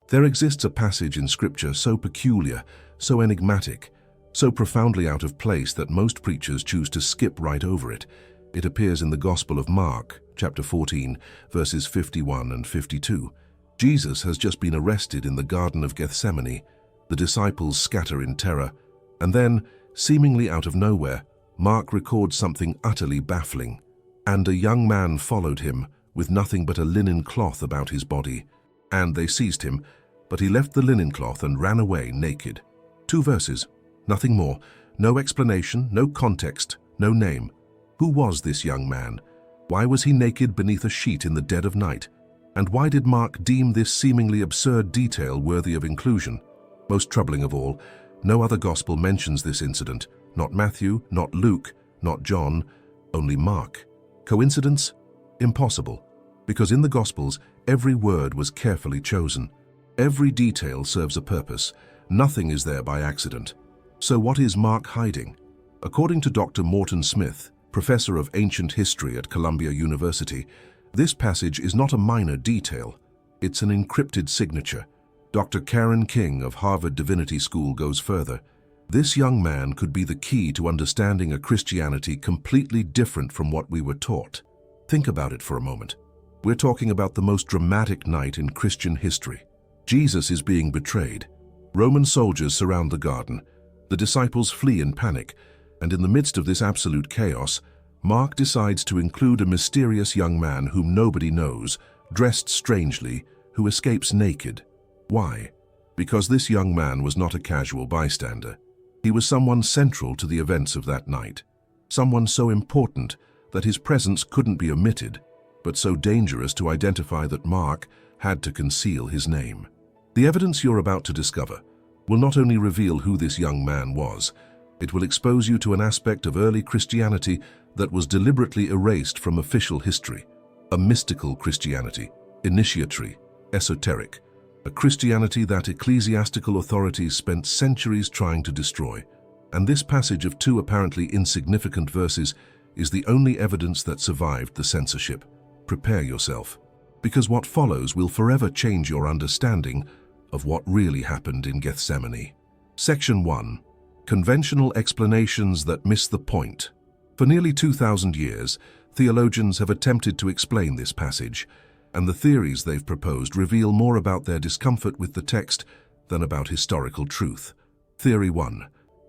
There exists a passage in Scripture so peculiar, so enigmatic, so profoundly out of place that most preachers choose to skip right over it. It appears in the Gospel of Mark, chapter 14, verses 51 and 52. Jesus has just been arrested in the Garden of Gethsemane. The disciples scatter in terror, and then, seemingly out of nowhere, Mark records something utterly baffling. And a young man followed him, with nothing but a linen cloth about his body. And they seized him, but he left the linen cloth and ran away naked. 2 verses, nothing more, no explanation, no context, no name. Who was this young man? Why was he naked beneath a sheet in the dead of night? And why did Mark deem this seemingly absurd detail worthy of inclusion? Most troubling of all, no other gospel mentions this incident. Not Matthew, not Luke, not John, only Mark. Coincidence? Impossible. Because in the Gospels, every word was carefully chosen. Every detail serves a purpose. Nothing is there by accident. So what is Mark hiding? According to Dr. Morton Smith, professor of ancient history at Columbia University, this passage is not a minor detail. It's an encrypted signature. Dr. Karen King of Harvard Divinity School goes further. This young man could be the key to understanding a Christianity completely different from what we were taught. Think about it for a moment. We're talking about the most dramatic night in Christian history. Jesus is being betrayed. Roman soldiers surround the garden. The disciples flee in panic, and in the midst of this absolute chaos, Mark decides to include a mysterious young man whom nobody knows, dressed strangely, who escapes naked. Why? Because this young man was not a casual bystander. He was someone central to the events of that night, someone so important that his presence couldn't be omitted, but so dangerous to identify that Mark had to conceal his name. The evidence you're about to discover will not only reveal who this young man was, it will expose you to an aspect of early Christianity that was deliberately erased from official history, a mystical Christianity, initiatory, esoteric, a Christianity that ecclesiastical authorities spent centuries trying to destroy. And this passage of 2 apparently insignificant verses is the only evidence that survived the censorship. Prepare yourself, because what follows will forever change your understanding of what really happened in Gethsemane. Section 1. Conventional explanations that miss the point. For nearly 2,000 years, theologians have attempted to explain this passage, and the theories they've proposed reveal more about their discomfort with the text than about historical truth. Theory 1.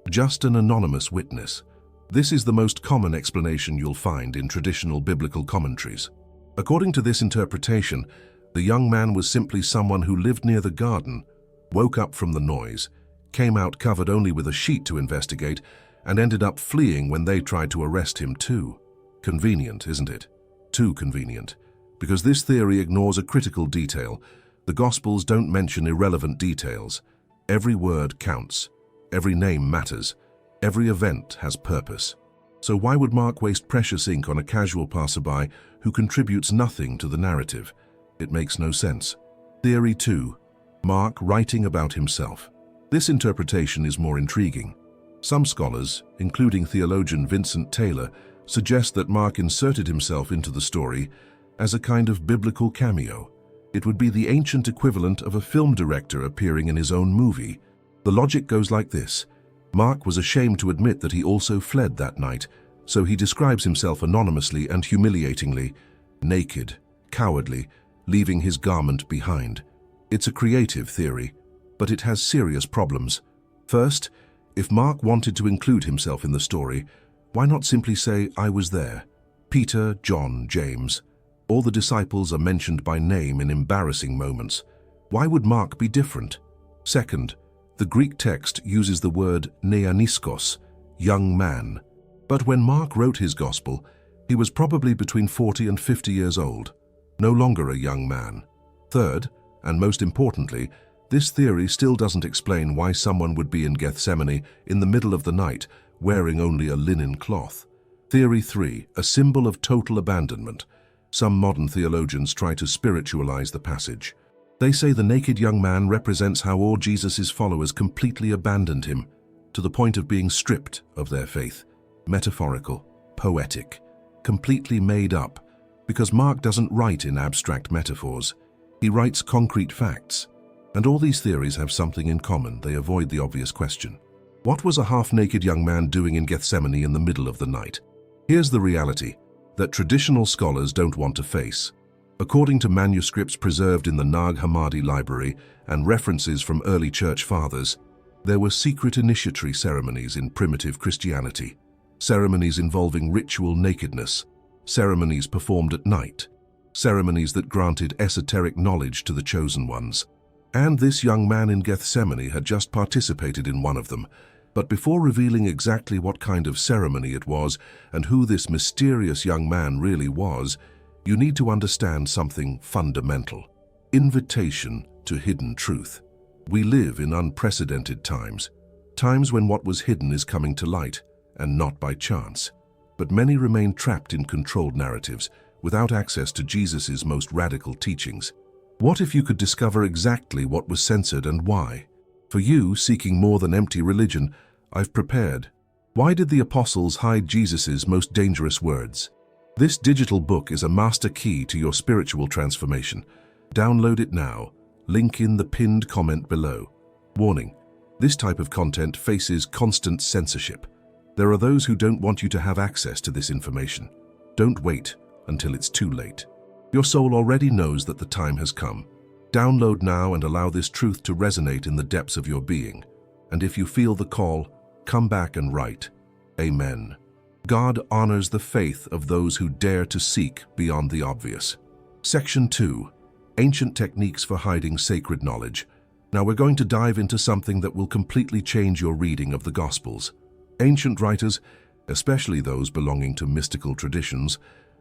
Just an anonymous witness. This is the most common explanation you'll find in traditional biblical commentaries. According to this interpretation, the young man was simply someone who lived near the garden, woke up from the noise, came out covered only with a sheet to investigate, and ended up fleeing when they tried to arrest him too. Convenient, isn't it? Too convenient. Because this theory ignores a critical detail. The Gospels don't mention irrelevant details. Every word counts. Every name matters. Every event has purpose. So why would Mark waste precious ink on a casual passerby who contributes nothing to the narrative? It makes no sense. Theory 2. Mark writing about himself. This interpretation is more intriguing. Some scholars, including theologian Vincent Taylor, suggest that Mark inserted himself into the story as a kind of biblical cameo. It would be the ancient equivalent of a film director appearing in his own movie. The logic goes like this. Mark was ashamed to admit that he also fled that night, so he describes himself anonymously and humiliatingly, naked, cowardly, leaving his garment behind. It's a creative theory, but it has serious problems. First, if Mark wanted to include himself in the story, why not simply say, "I was there"? Peter, John, James. All the disciples are mentioned by name in embarrassing moments. Why would Mark be different? Second, the Greek text uses the word neaniskos, young man. But when Mark wrote his gospel, he was probably between 40 and 50 years old, no longer a young man. Third, and most importantly, this theory still doesn't explain why someone would be in Gethsemane in the middle of the night, wearing only a linen cloth. Theory 3, a symbol of total abandonment. Some modern theologians try to spiritualize the passage. They say the naked young man represents how all Jesus' followers completely abandoned him, to the point of being stripped of their faith. Metaphorical, poetic, completely made up, because Mark doesn't write in abstract metaphors. He writes concrete facts. And all these theories have something in common. They avoid the obvious question. What was a half-naked young man doing in Gethsemane in the middle of the night? Here's the reality that traditional scholars don't want to face. According to manuscripts preserved in the Nag Hammadi library and references from early church fathers, there were secret initiatory ceremonies in primitive Christianity, ceremonies involving ritual nakedness, ceremonies performed at night, ceremonies that granted esoteric knowledge to the chosen ones. And this young man in Gethsemane had just participated in one of them. But before revealing exactly what kind of ceremony it was and who this mysterious young man really was, you need to understand something fundamental. Invitation to hidden truth. We live in unprecedented times, times when what was hidden is coming to light, and not by chance. But many remain trapped in controlled narratives, without access to Jesus' most radical teachings. What if you could discover exactly what was censored and why? For you, seeking more than empty religion, I've prepared. Why did the apostles hide Jesus' most dangerous words? This digital book is a master key to your spiritual transformation. Download it now. Link in the pinned comment below. Warning: this type of content faces constant censorship. There are those who don't want you to have access to this information. Don't wait until it's too late. Your soul already knows that the time has come. Download now and allow this truth to resonate in the depths of your being. And if you feel the call, come back and write, Amen. God honors the faith of those who dare to seek beyond the obvious. Section 2. Ancient Techniques for Hiding Sacred Knowledge. Now we're going to dive into something that will completely change your reading of the Gospels. Ancient writers, especially those belonging to mystical traditions,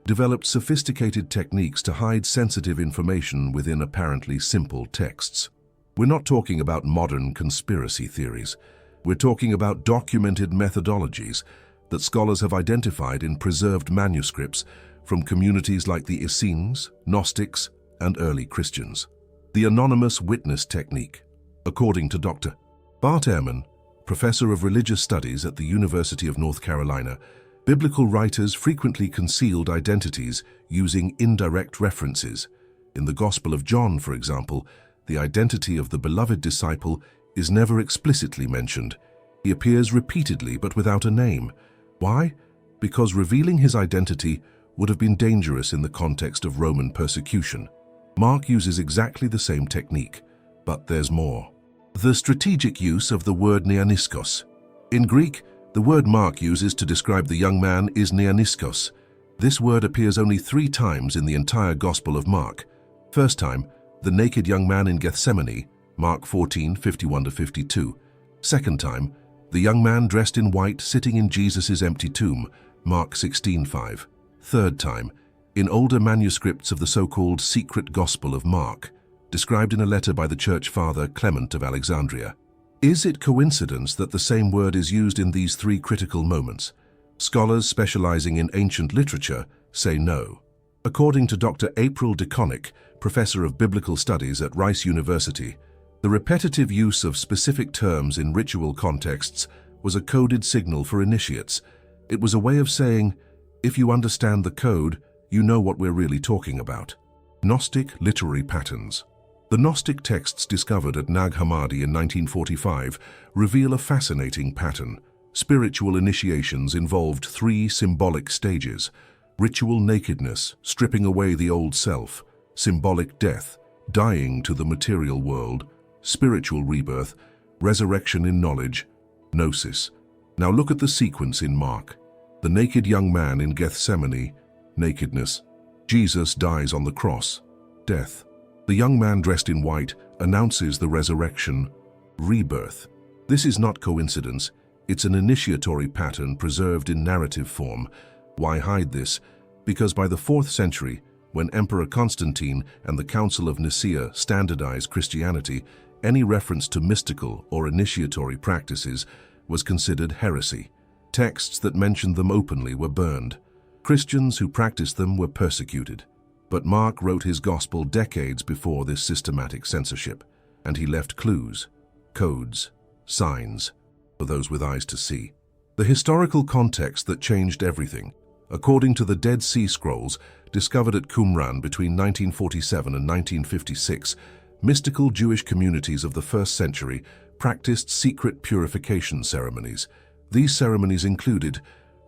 developed sophisticated techniques to hide sensitive information within apparently simple texts. We're not talking about modern conspiracy theories. We're talking about documented methodologies that scholars have identified in preserved manuscripts from communities like the Essenes, Gnostics, and early Christians. The anonymous witness technique. According to Dr. Bart Ehrman, professor of religious studies at the University of North Carolina, biblical writers frequently concealed identities using indirect references. In the Gospel of John, for example, the identity of the beloved disciple is never explicitly mentioned. He appears repeatedly but without a name. Why? Because revealing his identity would have been dangerous in the context of Roman persecution. Mark uses exactly the same technique, but there's more. The strategic use of the word neaniskos. In Greek, the word Mark uses to describe the young man is neaniskos. This word appears only 3 times in the entire Gospel of Mark. First time, the naked young man in Gethsemane, Mark 14:51-52. Second time, the young man dressed in white sitting in Jesus' empty tomb, Mark 16:5. Third time, in older manuscripts of the so-called secret Gospel of Mark, described in a letter by the church father Clement of Alexandria. Is it coincidence that the same word is used in these 3 critical moments? Scholars specializing in ancient literature say no. According to Dr. April DeConick, professor of biblical studies at Rice University, the repetitive use of specific terms in ritual contexts was a coded signal for initiates. It was a way of saying, if you understand the code, you know what we're really talking about. Gnostic literary patterns. The Gnostic texts discovered at Nag Hammadi in 1945 reveal a fascinating pattern. Spiritual initiations involved 3 symbolic stages: ritual nakedness, stripping away the old self; symbolic death, dying to the material world; spiritual rebirth, resurrection in knowledge; gnosis. Now look at the sequence in Mark. The naked young man in Gethsemane, nakedness. Jesus dies on the cross, death. The young man dressed in white announces the resurrection, rebirth. This is not coincidence. It's an initiatory pattern preserved in narrative form. Why hide this? Because by the 4th century, when Emperor Constantine and the Council of Nicaea standardized Christianity, any reference to mystical or initiatory practices was considered heresy. Texts that mentioned them openly were burned. Christians who practiced them were persecuted. But Mark wrote his gospel decades before this systematic censorship, and he left clues, codes, signs, for those with eyes to see. The historical context that changed everything. According to the Dead Sea Scrolls, discovered at Qumran between 1947 and 1956, mystical Jewish communities of the 1st century practiced secret purification ceremonies. These ceremonies included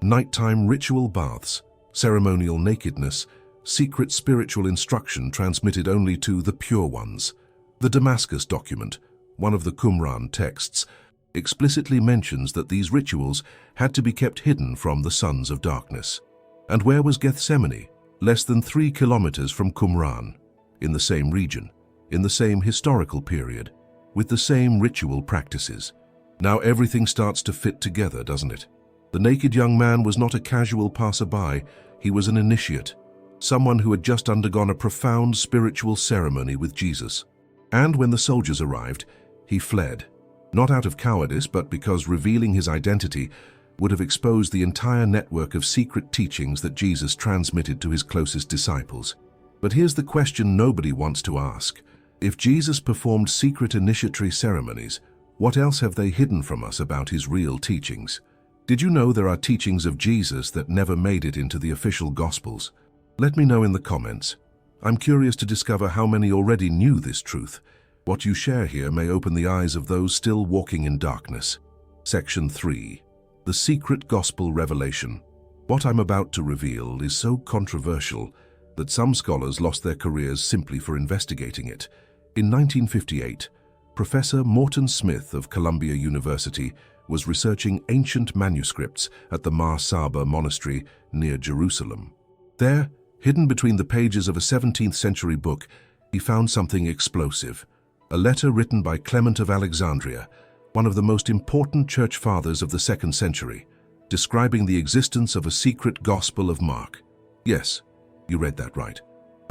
nighttime ritual baths, ceremonial nakedness, secret spiritual instruction transmitted only to the pure ones. The Damascus document, one of the Qumran texts, explicitly mentions that these rituals had to be kept hidden from the sons of darkness. And where was Gethsemane? Less than 3 kilometers from Qumran, in the same region, in the same historical period, with the same ritual practices. Now everything starts to fit together, doesn't it? The naked young man was not a casual passerby, he was an initiate, someone who had just undergone a profound spiritual ceremony with Jesus. And when the soldiers arrived, he fled, not out of cowardice, but because revealing his identity would have exposed the entire network of secret teachings that Jesus transmitted to his closest disciples. But here's the question nobody wants to ask. If Jesus performed secret initiatory ceremonies, what else have they hidden from us about his real teachings? Did you know there are teachings of Jesus that never made it into the official Gospels? Let me know in the comments. I'm curious to discover how many already knew this truth. What you share here may open the eyes of those still walking in darkness. Section 3. The Secret Gospel Revelation. What I'm about to reveal is so controversial that some scholars lost their careers simply for investigating it. In 1958, Professor Morton Smith of Columbia University was researching ancient manuscripts at the Mar Saba monastery near Jerusalem. There, hidden between the pages of a 17th century book, he found something explosive. A letter written by Clement of Alexandria, one of the most important church fathers of the 2nd century, describing the existence of a secret Gospel of Mark. Yes, you read that right.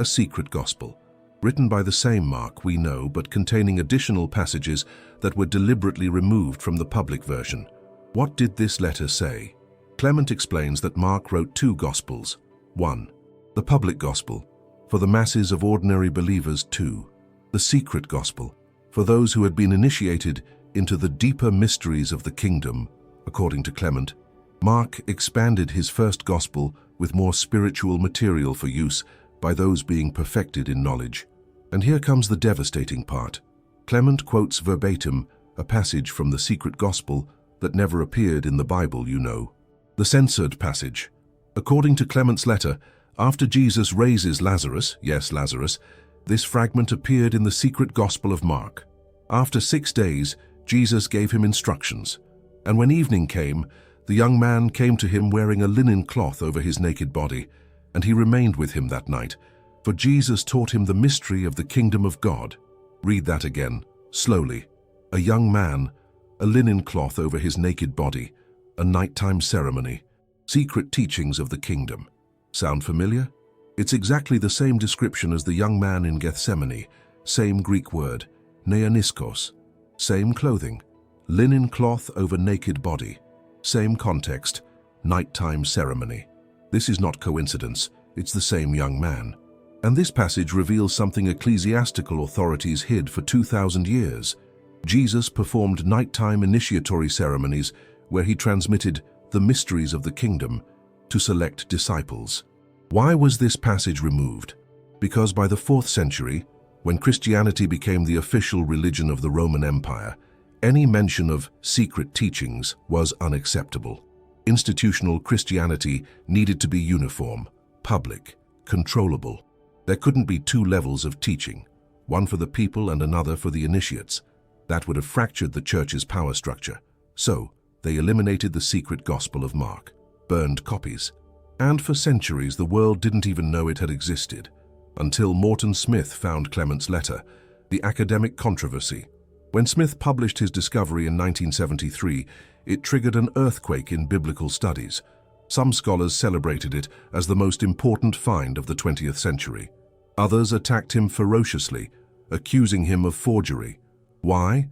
A secret gospel, written by the same Mark we know, but containing additional passages that were deliberately removed from the public version. What did this letter say? Clement explains that Mark wrote 2 Gospels. 1. The public gospel, for the masses of ordinary believers. 2. The secret gospel, for those who had been initiated into the deeper mysteries of the kingdom. According to Clement, Mark expanded his first gospel with more spiritual material for use by those being perfected in knowledge. And here comes the devastating part. Clement quotes verbatim a passage from the secret gospel that never appeared in the Bible, you know. The censored passage. According to Clement's letter, after Jesus raises Lazarus, yes, Lazarus, this fragment appeared in the secret Gospel of Mark. After 6 days, Jesus gave him instructions, and when evening came, the young man came to him wearing a linen cloth over his naked body, and he remained with him that night, for Jesus taught him the mystery of the kingdom of God. Read that again, slowly. A young man, a linen cloth over his naked body, a nighttime ceremony, secret teachings of the kingdom. Sound familiar? It's exactly the same description as the young man in Gethsemane, same Greek word, neaniskos, same clothing, linen cloth over naked body, same context, nighttime ceremony. This is not coincidence, it's the same young man. And this passage reveals something ecclesiastical authorities hid for 2,000 years. Jesus performed nighttime initiatory ceremonies where he transmitted the mysteries of the kingdom to select disciples. Why was this passage removed? Because by the 4th century, when Christianity became the official religion of the Roman Empire, any mention of secret teachings was unacceptable. Institutional Christianity needed to be uniform, public, controllable. There couldn't be 2 levels of teaching, one for the people and another for the initiates. That would have fractured the church's power structure. So, they eliminated the secret Gospel of Mark, burned copies. And for centuries, the world didn't even know it had existed, until Morton Smith found Clement's letter, the academic controversy. When Smith published his discovery in 1973, it triggered an earthquake in biblical studies. Some scholars celebrated it as the most important find of the 20th century. Others attacked him ferociously, accusing him of forgery. Why?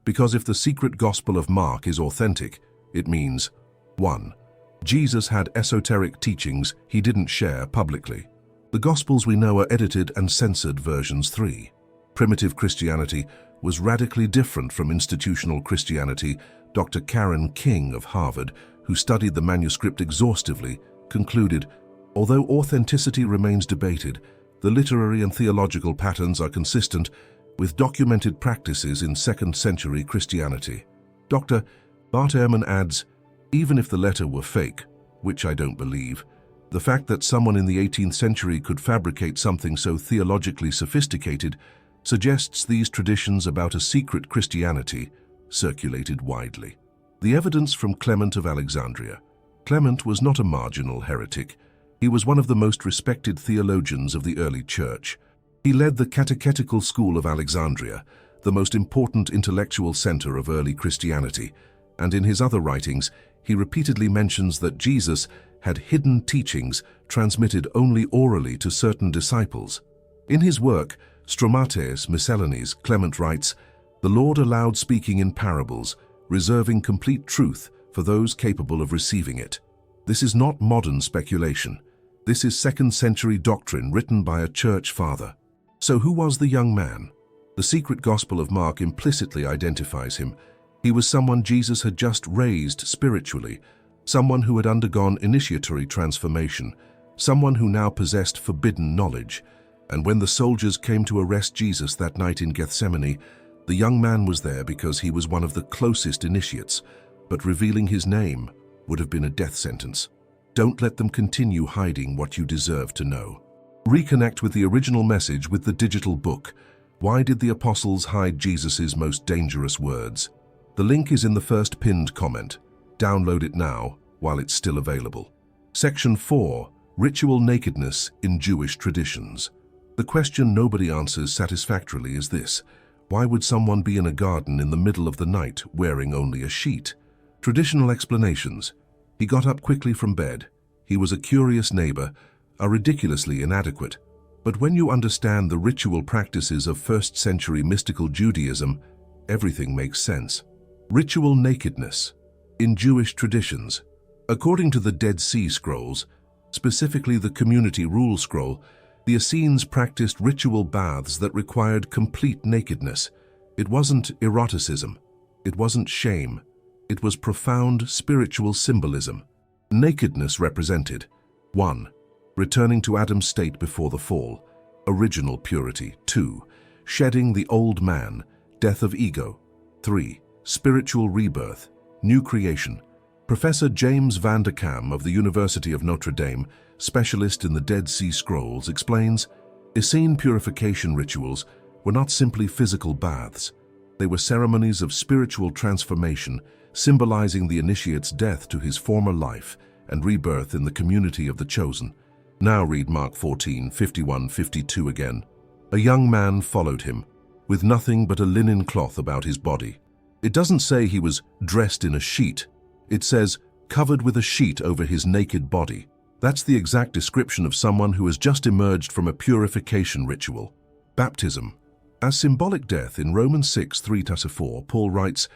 Because if the secret Gospel of Mark is authentic, it means 1. Jesus had esoteric teachings he didn't share publicly. The Gospels we know are edited and censored versions. 3. Primitive Christianity was radically different from institutional Christianity. Dr. Karen King of Harvard, who studied the manuscript exhaustively, concluded, although authenticity remains debated, the literary and theological patterns are consistent with documented practices in 2nd century Christianity. Dr. Bart Ehrman adds, even if the letter were fake, which I don't believe, the fact that someone in the 18th century could fabricate something so theologically sophisticated suggests these traditions about a secret Christianity circulated widely. The evidence from Clement of Alexandria. Clement was not a marginal heretic. He was one of the most respected theologians of the early church. He led the catechetical school of Alexandria, the most important intellectual center of early Christianity, and in his other writings, he repeatedly mentions that Jesus had hidden teachings transmitted only orally to certain disciples. In his work, Stromates Miscellanies, Clement writes, "The Lord allowed speaking in parables, reserving complete truth for those capable of receiving it." This is not modern speculation. This is 2nd century doctrine written by a church father. So who was the young man? The secret Gospel of Mark implicitly identifies him. He was someone Jesus had just raised spiritually, someone who had undergone initiatory transformation, someone who now possessed forbidden knowledge. And when the soldiers came to arrest Jesus that night in Gethsemane, the young man was there because he was one of the closest initiates, but revealing his name would have been a death sentence. Don't let them continue hiding what you deserve to know. Reconnect with the original message with the digital book. Why did the apostles hide Jesus' most dangerous words? The link is in the first pinned comment. Download it now while it's still available. Section 4. Ritual nakedness in Jewish traditions. The question nobody answers satisfactorily is this: why would someone be in a garden in the middle of the night wearing only a sheet? Traditional explanations. He got up quickly from bed. He was a curious neighbor, are ridiculously inadequate. But when you understand the ritual practices of 1st century mystical Judaism, everything makes sense. Ritual nakedness in Jewish traditions. According to the Dead Sea Scrolls, specifically the Community Rule Scroll, the Essenes practiced ritual baths that required complete nakedness. It wasn't eroticism. It wasn't shame. It was profound spiritual symbolism. Nakedness represented: 1. Returning to Adam's state before the fall, original purity. 2. Shedding the old man, death of ego. 3. Spiritual rebirth, new creation. Professor James van der Kam of the University of Notre Dame, specialist in the Dead Sea Scrolls, explains, Essene purification rituals were not simply physical baths. They were ceremonies of spiritual transformation, symbolizing the initiate's death to his former life and rebirth in the community of the chosen. Now read Mark 14:51-52 again. A young man followed him, with nothing but a linen cloth about his body. It doesn't say he was dressed in a sheet. It says, covered with a sheet over his naked body. That's the exact description of someone who has just emerged from a purification ritual. Baptism. As symbolic death in Romans 6:3-4, Paul writes,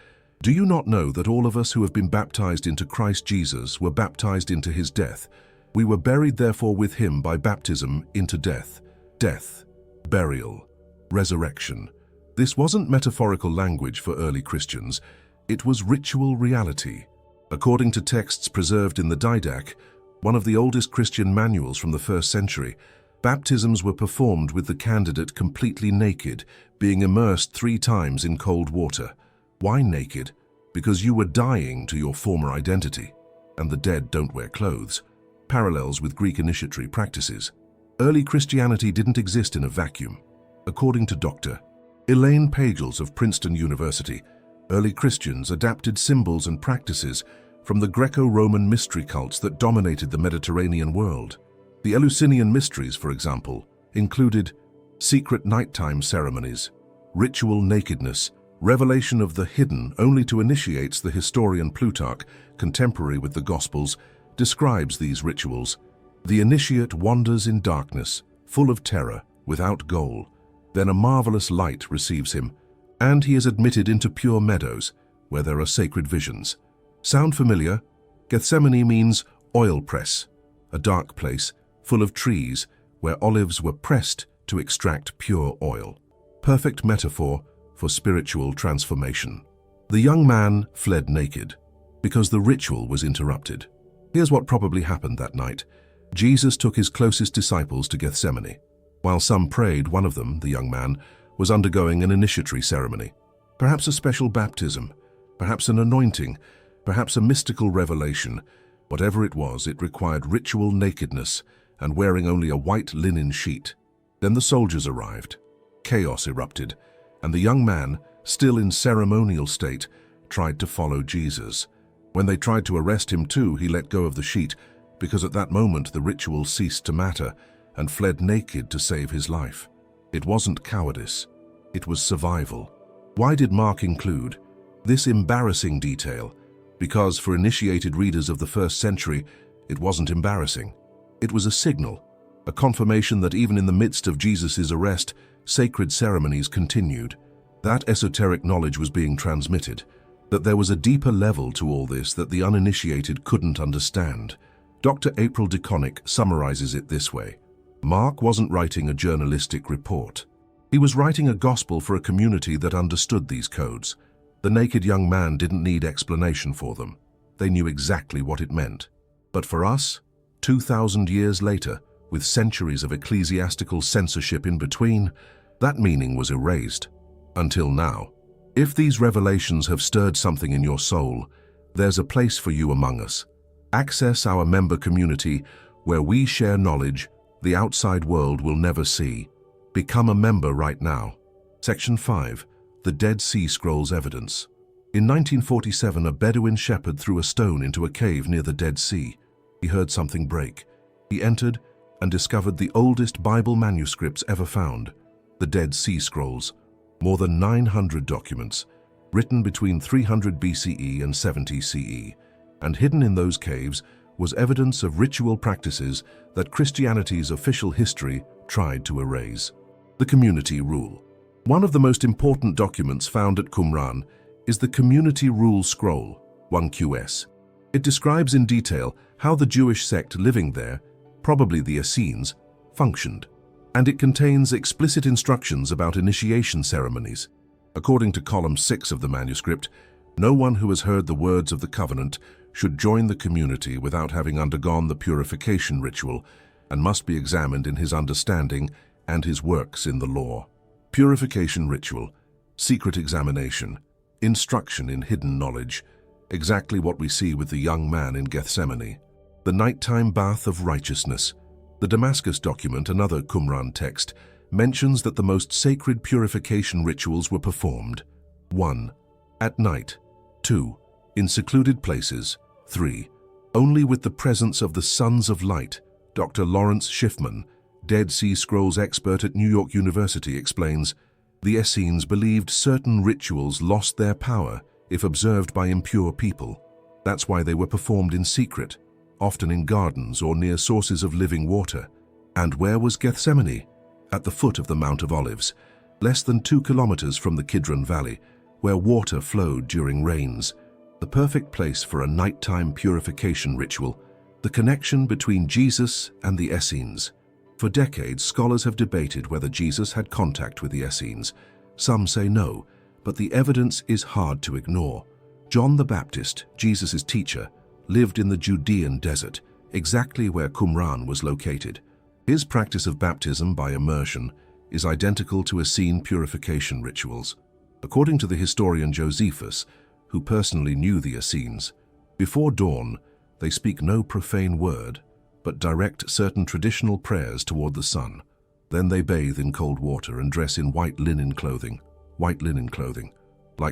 "Do you not know that all of us who have been baptized into Christ Jesus were baptized into his death? We were buried therefore with him by baptism into death." Death, burial, resurrection. This wasn't metaphorical language for early Christians. It was ritual reality. According to texts preserved in the Didache, one of the oldest Christian manuals from the 1st century, baptisms were performed with the candidate completely naked, being immersed 3 times in cold water. Why naked? Because you were dying to your former identity, and the dead don't wear clothes. Parallels with Greek initiatory practices. Early Christianity didn't exist in a vacuum. According to Dr. Elaine Pagels of Princeton University, early Christians adapted symbols and practices from the Greco-Roman mystery cults that dominated the Mediterranean world. The Eleusinian mysteries, for example, included secret nighttime ceremonies, ritual nakedness, revelation of the hidden only to initiates. The historian Plutarch, contemporary with the Gospels, describes these rituals. The initiate wanders in darkness, full of terror, without goal. Then a marvelous light receives him, and he is admitted into pure meadows, where there are sacred visions. Sound familiar? Gethsemane means oil press, a dark place full of trees where olives were pressed to extract pure oil. Perfect metaphor for spiritual transformation. The young man fled naked because the ritual was interrupted. Here's what probably happened that night. Jesus took his closest disciples to Gethsemane. While some prayed, one of them, the young man, was undergoing an initiatory ceremony. Perhaps a special baptism, perhaps an anointing, perhaps a mystical revelation. Whatever it was, it required ritual nakedness and wearing only a white linen sheet. Then the soldiers arrived. Chaos erupted, and the young man, still in ceremonial state, tried to follow Jesus. When they tried to arrest him too, he let go of the sheet, because at that moment the ritual ceased to matter, and fled naked to save his life. It wasn't cowardice, it was survival. Why did Mark include this embarrassing detail? Because for initiated readers of the first century, it wasn't embarrassing. It was a signal, a confirmation that even in the midst of Jesus' arrest, sacred ceremonies continued. That esoteric knowledge was being transmitted, that there was a deeper level to all this that the uninitiated couldn't understand. Dr. April DeConick summarizes it this way. Mark wasn't writing a journalistic report. He was writing a gospel for a community that understood these codes. The naked young man didn't need explanation for them. They knew exactly what it meant. But for us, 2,000 years later, with centuries of ecclesiastical censorship in between, that meaning was erased. Until now. If these revelations have stirred something in your soul, there's a place for you among us. Access our member community where we share knowledge the outside world will never see. Become a member right now. Section 5. The Dead Sea Scrolls Evidence. In 1947, a Bedouin shepherd threw a stone into a cave near the Dead Sea. He heard something break. He entered and discovered the oldest Bible manuscripts ever found, the Dead Sea Scrolls. More than 900 documents, written between 300 BCE and 70 CE, and hidden in those caves was evidence of ritual practices that Christianity's official history tried to erase. The Community Rule. One of the most important documents found at Qumran is the Community Rule Scroll, 1QS. It describes in detail how the Jewish sect living there, probably the Essenes, functioned. And it contains explicit instructions about initiation ceremonies. According to column 6 of the manuscript, no one who has heard the words of the covenant should join the community without having undergone the purification ritual and must be examined in his understanding and his works in the law. Purification ritual, secret examination, instruction in hidden knowledge, exactly what we see with the young man in Gethsemane. The nighttime bath of righteousness. The Damascus document, another Qumran text, mentions that the most sacred purification rituals were performed. 1. At night. 2. In secluded places. 3. Only with the presence of the Sons of Light. Dr. Lawrence Schiffman, Dead Sea Scrolls expert at New York University, explains, the Essenes believed certain rituals lost their power if observed by impure people. That's why they were performed in secret, often in gardens or near sources of living water. And where was Gethsemane? At the foot of the Mount of Olives, less than 2 kilometers from the Qumran Valley, where water flowed during rains. The perfect place for a nighttime purification ritual, the connection between Jesus and the Essenes. For decades, scholars have debated whether Jesus had contact with the Essenes. Some say no, but the evidence is hard to ignore. John the Baptist, Jesus' teacher, lived in the Judean desert, exactly where Qumran was located. His practice of baptism by immersion is identical to Essene purification rituals. According to the historian Josephus, who personally knew the Essenes, before dawn, they speak no profane word, but direct certain traditional prayers toward the sun. Then they bathe in cold water and dress in white linen clothing, like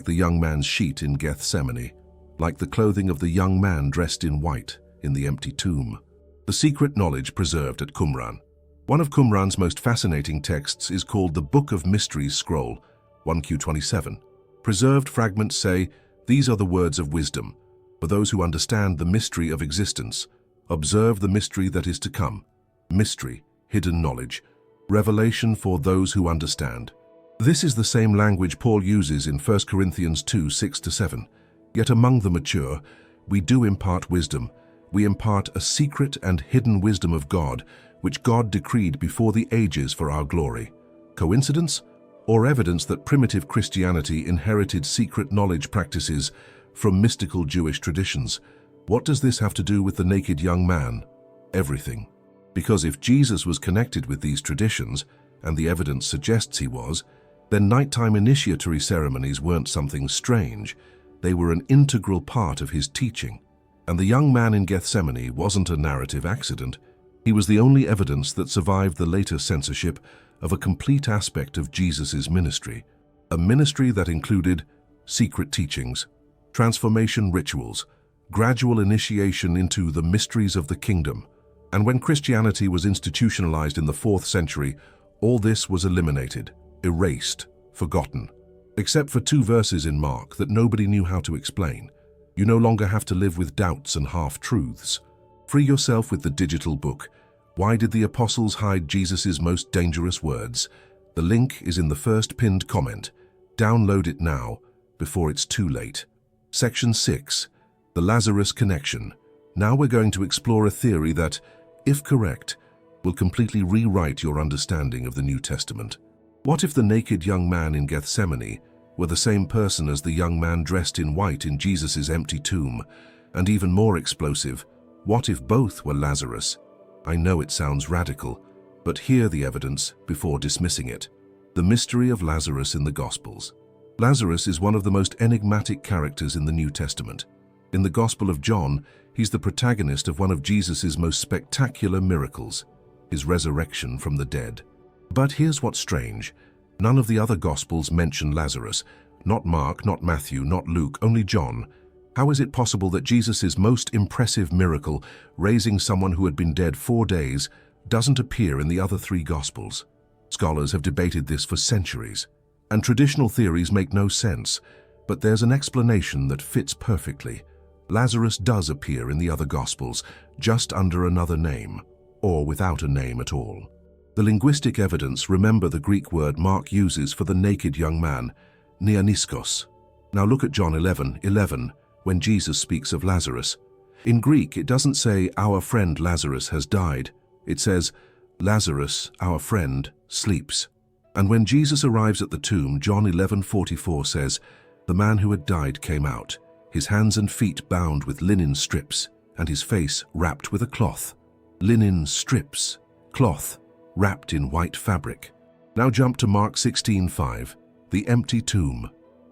the young man's sheet in Gethsemane, like the clothing of the young man dressed in white in the empty tomb. The secret knowledge preserved at Qumran. One of Qumran's most fascinating texts is called the Book of Mysteries Scroll, 1Q27. Preserved fragments say, these are the words of wisdom, for those who understand the mystery of existence. Observe the mystery that is to come. Mystery, hidden knowledge, revelation for those who understand. This is the same language Paul uses in 1 Corinthians 2, 6-7. Yet among the mature, we do impart wisdom. We impart a secret and hidden wisdom of God, which God decreed before the ages for our glory. Coincidence? Or evidence that primitive Christianity inherited secret knowledge practices from mystical Jewish traditions? What does this have to do with the naked young man? Everything. Because if Jesus was connected with these traditions, and the evidence suggests he was, Then nighttime initiatory ceremonies weren't something strange. They were an integral part of his teaching. And the young man in Gethsemane wasn't a narrative accident. He was the only evidence that survived the later censorship of a complete aspect of Jesus' ministry, a ministry that included secret teachings, transformation rituals, gradual initiation into the mysteries of the kingdom. And when Christianity was institutionalized in the 4th century, all this was eliminated, erased, forgotten. Except for 2 verses in Mark that nobody knew how to explain. You no longer have to live with doubts and half-truths. Free yourself with the digital book. Why did the apostles hide Jesus' most dangerous words? The link is in the first pinned comment. Download it now, before it's too late. Section 6. The Lazarus Connection. Now we're going to explore a theory that, if correct, will completely rewrite your understanding of the New Testament. What if the naked young man in Gethsemane were the same person as the young man dressed in white in Jesus' empty tomb? And even more explosive, what if both were Lazarus? I know it sounds radical, but hear the evidence before dismissing it. The mystery of Lazarus in the Gospels. Lazarus is one of the most enigmatic characters in the New Testament. In the Gospel of John, he's the protagonist of one of Jesus' most spectacular miracles, his resurrection from the dead. But here's what's strange. None of the other Gospels mention Lazarus. Not Mark, not Matthew, not Luke, only John. How is it possible that Jesus' most impressive miracle, raising someone who had been dead 4 days, doesn't appear in the other 3 Gospels? Scholars have debated this for centuries, and traditional theories make no sense, but there's an explanation that fits perfectly. Lazarus does appear in the other Gospels, just under another name, or without a name at all. The linguistic evidence, remember the Greek word Mark uses for the naked young man, neaniskos. Now look at John 11:11, when Jesus speaks of Lazarus. In Greek, it doesn't say, "Our friend Lazarus has died." It says, "Lazarus, our friend, sleeps." And when Jesus arrives at the tomb, John 11:44 says, "The man who had died came out, his hands and feet bound with linen strips, and his face wrapped with a cloth." Linen strips, cloth, wrapped in white fabric. Now jump to Mark 16:5, the empty tomb.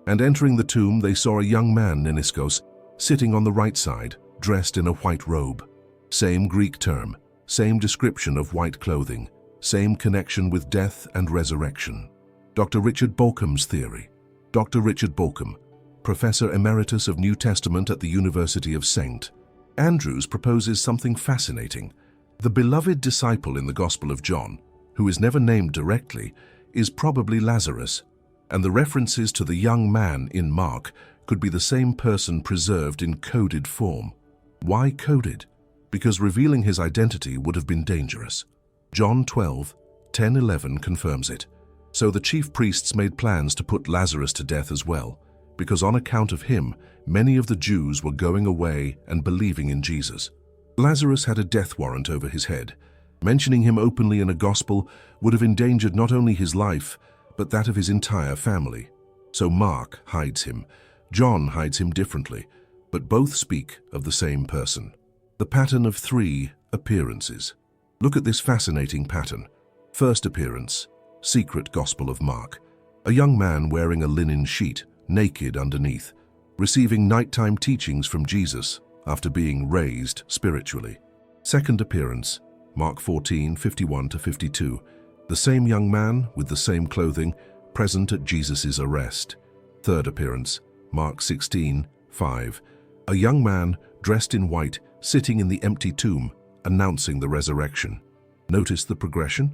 And entering the tomb, they saw a young man, neaniskos, sitting on the right side, dressed in a white robe. Same Greek term, same description of white clothing, same connection with death and resurrection. Dr. Richard Baucham's theory. Dr. Richard Baucham, Professor Emeritus of New Testament at the University of St. Andrews, proposes something fascinating. The beloved disciple in the Gospel of John, who is never named directly, is probably Lazarus, and the references to the young man in Mark could be the same person preserved in coded form. Why coded? Because revealing his identity would have been dangerous. John 12:10-11 confirms it. So the chief priests made plans to put Lazarus to death as well, because on account of him, many of the Jews were going away and believing in Jesus. Lazarus had a death warrant over his head. Mentioning him openly in a gospel would have endangered not only his life, but that of his entire family. So Mark hides him. John hides him differently, but both speak of the same person. The pattern of 3 appearances. Look at this fascinating pattern. First appearance, secret Gospel of Mark. A young man wearing a linen sheet, naked underneath, receiving nighttime teachings from Jesus after being raised spiritually. Second appearance, Mark 14:51-52. The same young man with the same clothing, present at Jesus' arrest. Third appearance, Mark 16:5. A young man dressed in white, sitting in the empty tomb, announcing the resurrection. Notice the progression?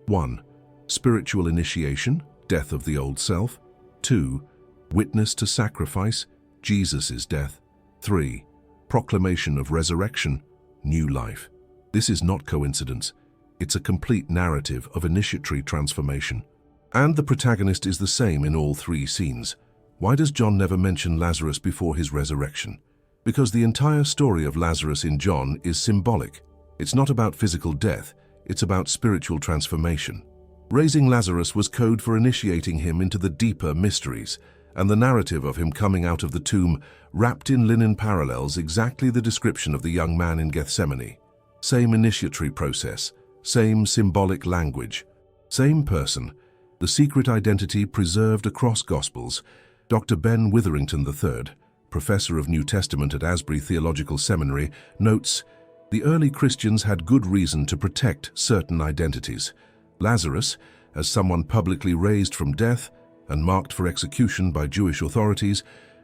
1. Spiritual initiation, death of the old self. 2. Witness to sacrifice, Jesus' death. 3. Proclamation of resurrection, new life. This is not coincidence. It's a complete narrative of initiatory transformation. And the protagonist is the same in all 3 scenes. Why does John never mention Lazarus before his resurrection? Because the entire story of Lazarus in John is symbolic. It's not about physical death, it's about spiritual transformation. Raising Lazarus was code for initiating him into the deeper mysteries, and the narrative of him coming out of the tomb wrapped in linen parallels exactly the description of the young man in Gethsemane. Same initiatory process, same symbolic language, same person, the secret identity preserved across Gospels. Dr. Ben Witherington III, professor of New Testament at Asbury Theological Seminary, notes, the early Christians had good reason to protect certain identities. Lazarus, as someone publicly raised from death and marked for execution by Jewish authorities,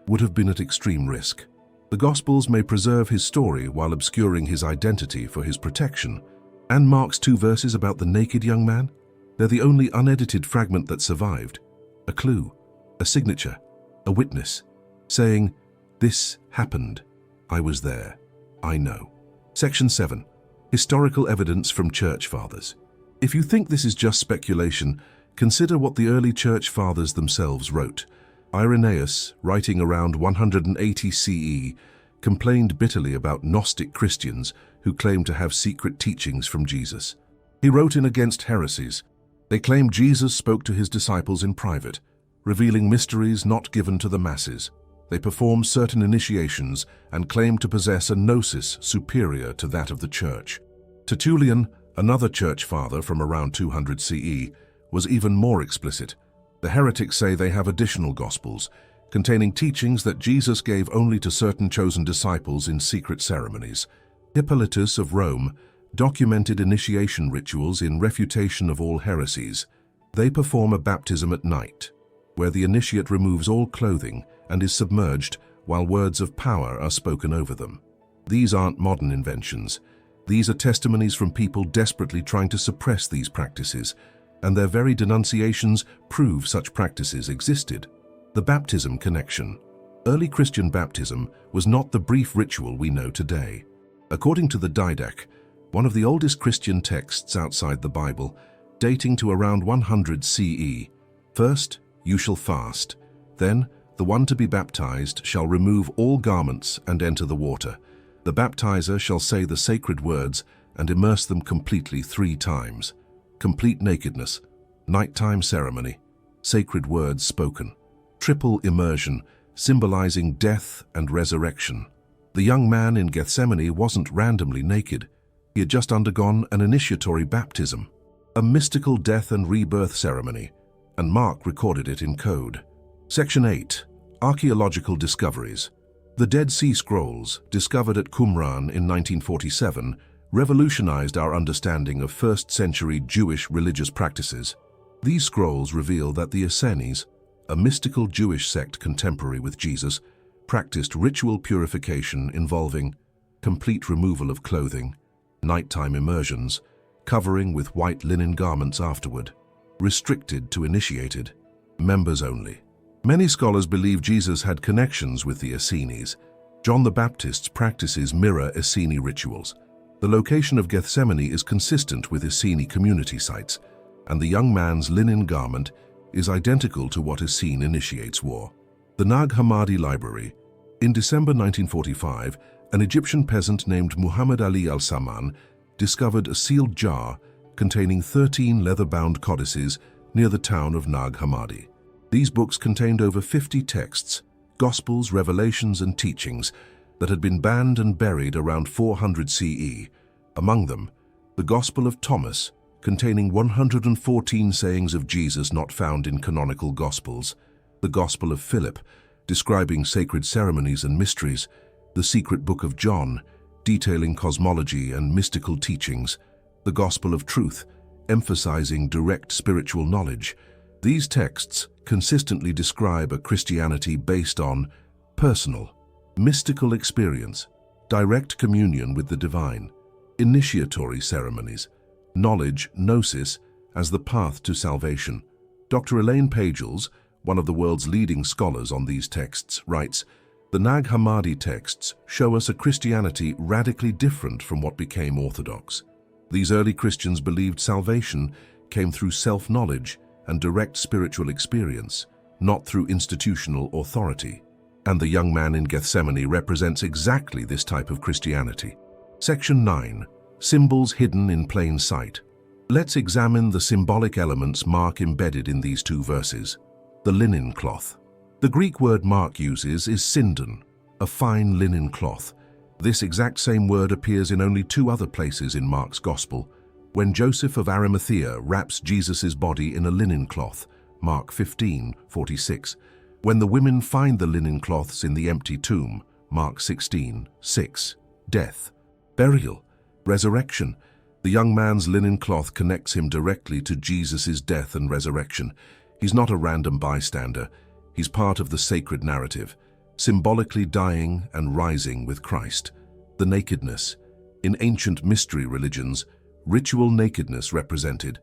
would have been at extreme risk. The Gospels may preserve his story while obscuring his identity for his protection. And Mark's 2 verses about the naked young man? They're the only unedited fragment that survived. A clue, a signature, a witness, saying, "This happened. I was there. I know." Section 7. Historical evidence from Church Fathers. If you think this is just speculation, consider what the early Church Fathers themselves wrote. Irenaeus, writing around 180 CE, complained bitterly about Gnostic Christians who claimed to have secret teachings from Jesus. He wrote in against heresies. They claimed Jesus spoke to his disciples in private, revealing mysteries not given to the masses. They performed certain initiations and claimed to possess a gnosis superior to that of the Church. Tertullian, another Church Father from around 200 CE, was even more explicit. The heretics say they have additional Gospels, containing teachings that Jesus gave only to certain chosen disciples in secret ceremonies. Hippolytus of Rome documented initiation rituals in refutation of all heresies. They perform a baptism at night, where the initiate removes all clothing and is submerged while words of power are spoken over them. These aren't modern inventions. These are testimonies from people desperately trying to suppress these practices, and their very denunciations prove such practices existed. The baptism connection. Early Christian baptism was not the brief ritual we know today. According to the Didache, one of the oldest Christian texts outside the Bible, dating to around 100 CE, first, you shall fast, then, the one to be baptized shall remove all garments and enter the water. The baptizer shall say the sacred words and immerse them completely 3 times. Complete nakedness, nighttime ceremony, sacred words spoken. Triple immersion, symbolizing death and resurrection. The young man in Gethsemane wasn't randomly naked. He had just undergone an initiatory baptism, a mystical death and rebirth ceremony, and Mark recorded it in code. Section 8. Archaeological discoveries. The Dead Sea Scrolls, discovered at Qumran in 1947, revolutionized our understanding of first-century Jewish religious practices. These scrolls reveal that the Essenes, a mystical Jewish sect contemporary with Jesus, practiced ritual purification involving complete removal of clothing, nighttime immersions, covering with white linen garments afterward, restricted to initiated, members only. Many scholars believe Jesus had connections with the Essenes. John the Baptist's practices mirror Essene rituals. The location of Gethsemane is consistent with Essene community sites, and the young man's linen garment is identical to what Essene initiates wore. The Nag Hammadi Library. In December 1945, an Egyptian peasant named Muhammad Ali al-Saman discovered a sealed jar containing 13 leather-bound codices near the town of Nag Hammadi. These books contained over 50 texts, Gospels, Revelations, and teachings that had been banned and buried around 400 CE. Among them, the Gospel of Thomas, containing 114 sayings of Jesus not found in canonical Gospels, the Gospel of Philip, describing sacred ceremonies and mysteries, the Secret Book of John, detailing cosmology and mystical teachings, the Gospel of Truth, emphasizing direct spiritual knowledge. These texts consistently describe a Christianity based on personal, mystical experience, direct communion with the divine, initiatory ceremonies, knowledge, gnosis, as the path to salvation. Dr. Elaine Pagels, one of the world's leading scholars on these texts, writes, "The Nag Hammadi texts show us a Christianity radically different from what became orthodox. These early Christians believed salvation came through self-knowledge and direct spiritual experience, not through institutional authority. And the young man in Gethsemane represents exactly this type of Christianity." Section 9. Symbols hidden in plain sight. Let's examine the symbolic elements Mark embedded in these 2 verses. The linen cloth. The Greek word Mark uses is sindon, a fine linen cloth. This exact same word appears in only 2 other places in Mark's Gospel, When Joseph of Arimathea wraps Jesus' body in a linen cloth, Mark 15:46. When the women find the linen cloths in the empty tomb, Mark 16:6. Death, burial, resurrection. The young man's linen cloth connects him directly to Jesus' death and resurrection. He's not a random bystander. He's part of the sacred narrative, symbolically dying and rising with Christ. The nakedness. In ancient mystery religions, ritual nakedness represented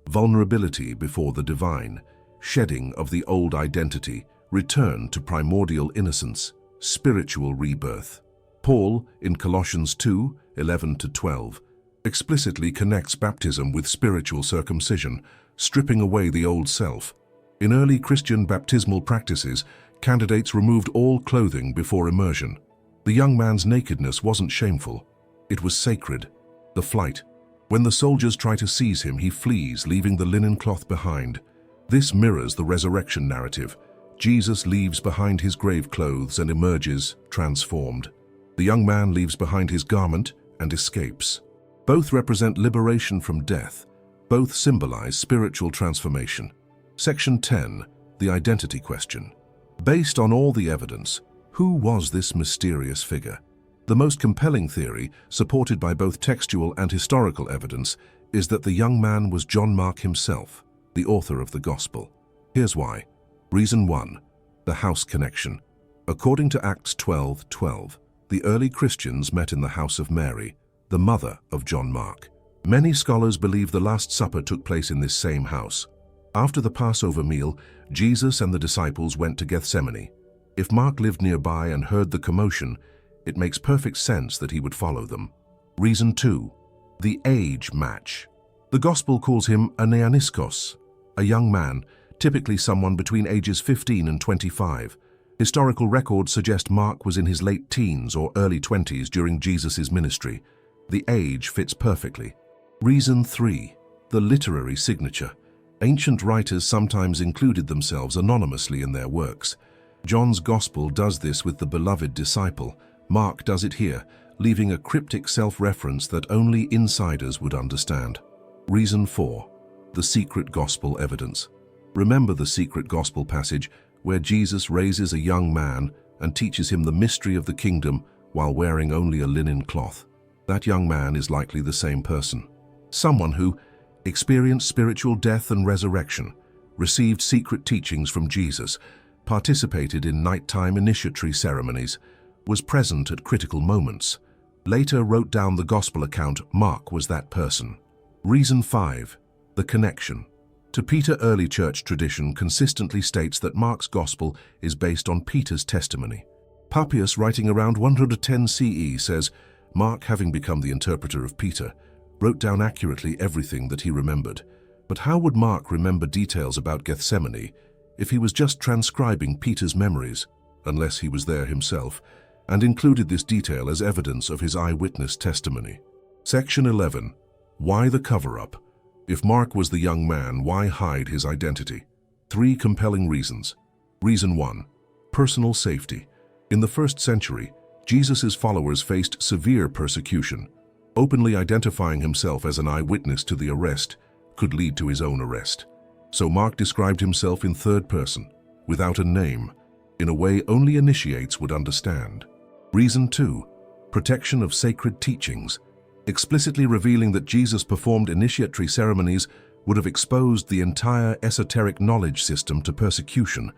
vulnerability before the divine, shedding of the old identity, return to primordial innocence, spiritual rebirth. Paul, in Colossians 2:11-12, explicitly connects baptism with spiritual circumcision, stripping away the old self. In early Christian baptismal practices, candidates removed all clothing before immersion. The young man's nakedness wasn't shameful. It was sacred. The flight. When the soldiers try to seize him, he flees, leaving the linen cloth behind. This mirrors the resurrection narrative. Jesus leaves behind his grave clothes and emerges transformed. The young man leaves behind his garment and escapes. Both represent liberation from death. Both symbolize spiritual transformation. Section 10, the identity question. Based on all the evidence, who was this mysterious figure? The most compelling theory, supported by both textual and historical evidence, is that the young man was John Mark himself, the author of the Gospel. Here's why. Reason 1. The house connection. According to Acts 12:12, the early Christians met in the house of Mary, the mother of John Mark. Many scholars believe the Last Supper took place in this same house. After the Passover meal, Jesus and the disciples went to Gethsemane. If Mark lived nearby and heard the commotion, it makes perfect sense that he would follow them. Reason 2. The age match. The Gospel calls him a neaniskos, a young man, typically someone between ages 15 and 25. Historical records suggest Mark was in his late teens or early 20s during Jesus' ministry. The age fits perfectly. Reason 3. The literary signature. Ancient writers sometimes included themselves anonymously in their works. John's Gospel does this with the beloved disciple. Mark does it here, leaving a cryptic self-reference that only insiders would understand. Reason 4. The secret gospel evidence. Remember the secret gospel passage where Jesus raises a young man and teaches him the mystery of the kingdom while wearing only a linen cloth. That young man is likely the same person. Someone who experienced spiritual death and resurrection, received secret teachings from Jesus, participated in nighttime initiatory ceremonies, was present at critical moments. Later wrote down the gospel account. Mark was that person. Reason 5. The connection. To Peter, early church tradition consistently states that Mark's gospel is based on Peter's testimony. Papias, writing around 110 CE, says, Mark, having become the interpreter of Peter, wrote down accurately everything that he remembered. But how would Mark remember details about Gethsemane if he was just transcribing Peter's memories, unless he was there himself, and included this detail as evidence of his eyewitness testimony? Section 11. Why the cover-up? If Mark was the young man, why hide his identity? 3 compelling reasons. Reason 1. Personal safety. In the 1st century, Jesus' followers faced severe persecution. Openly identifying himself as an eyewitness to the arrest could lead to his own arrest. So Mark described himself in 3rd person, without a name, in a way only initiates would understand. Reason 2. Protection of sacred teachings. Explicitly revealing that Jesus performed initiatory ceremonies would have exposed the entire esoteric knowledge system to persecution.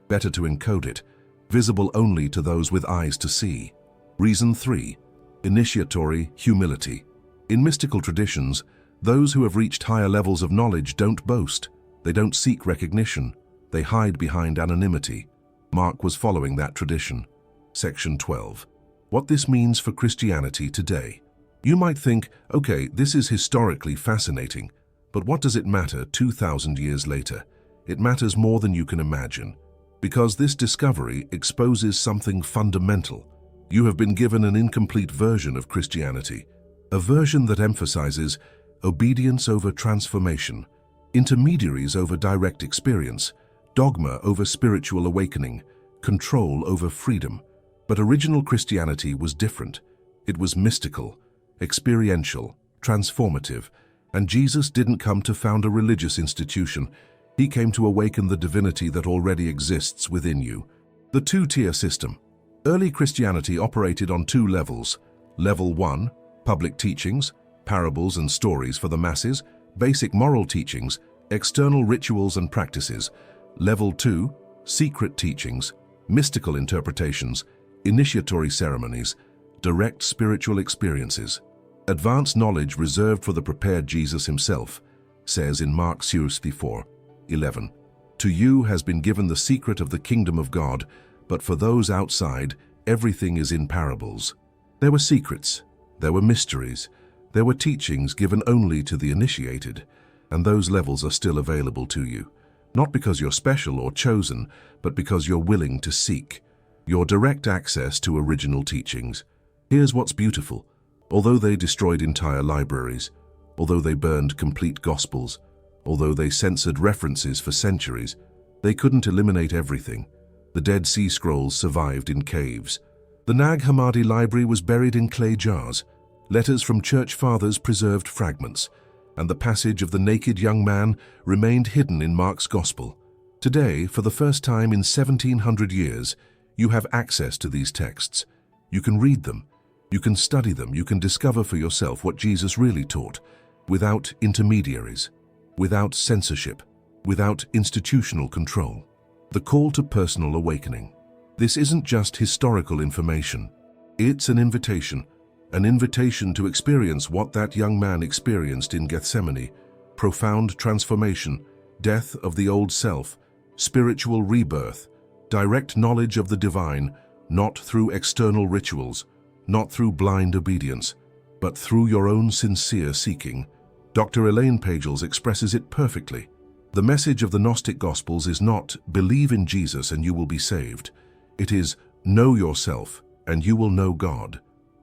Better to encode it, visible only to those with eyes to see. Reason 3. Initiatory humility. In mystical traditions, those who have reached higher levels of knowledge don't boast. They don't seek recognition. They hide behind anonymity. Mark was following that tradition. Section 12. What this means for Christianity today. You might think, okay, this is historically fascinating, but what does it matter 2,000 years later? It matters more than you can imagine, because this discovery exposes something fundamental. You have been given an incomplete version of Christianity, a version that emphasizes obedience over transformation, intermediaries over direct experience, dogma over spiritual awakening, control over freedom. But original Christianity was different. It was mystical, experiential, transformative, And Jesus didn't come to found a religious institution. He came to awaken the divinity that already exists within you. The two-tier system. Early Christianity operated on two levels. Level 1, public teachings, parables and stories for the masses, basic moral teachings, external rituals and practices. Level 2, secret teachings, mystical interpretations, initiatory ceremonies, direct spiritual experiences. Advanced knowledge reserved for the prepared Jesus himself, says in Mark 4:11. To you has been given the secret of the kingdom of God, but for those outside, everything is in parables. There were secrets, there were mysteries, there were teachings given only to the initiated, and those levels are still available to you. Not because you're special or chosen, but because you're willing to seek. Your direct access to original teachings. Here's what's beautiful. Although they destroyed entire libraries, although they burned complete gospels, although they censored references for centuries, they couldn't eliminate everything. The Dead Sea Scrolls survived in caves. The Nag Hammadi library was buried in clay jars. Letters from church fathers preserved fragments, and the passage of the naked young man remained hidden in Mark's gospel. Today, for the first time in 1700 years, you have access to these texts. You can read them, you can study them, you can discover for yourself what Jesus really taught, without intermediaries, without censorship, without institutional control. The call to personal awakening. This isn't just historical information. It's an invitation to experience what that young man experienced in Gethsemane: profound transformation, death of the old self, spiritual rebirth, direct knowledge of the divine, not through external rituals, not through blind obedience, but through your own sincere seeking. Dr. Elaine Pagels expresses it perfectly. The message of the Gnostic Gospels is not, believe in Jesus and you will be saved. It is, know yourself and you will know God.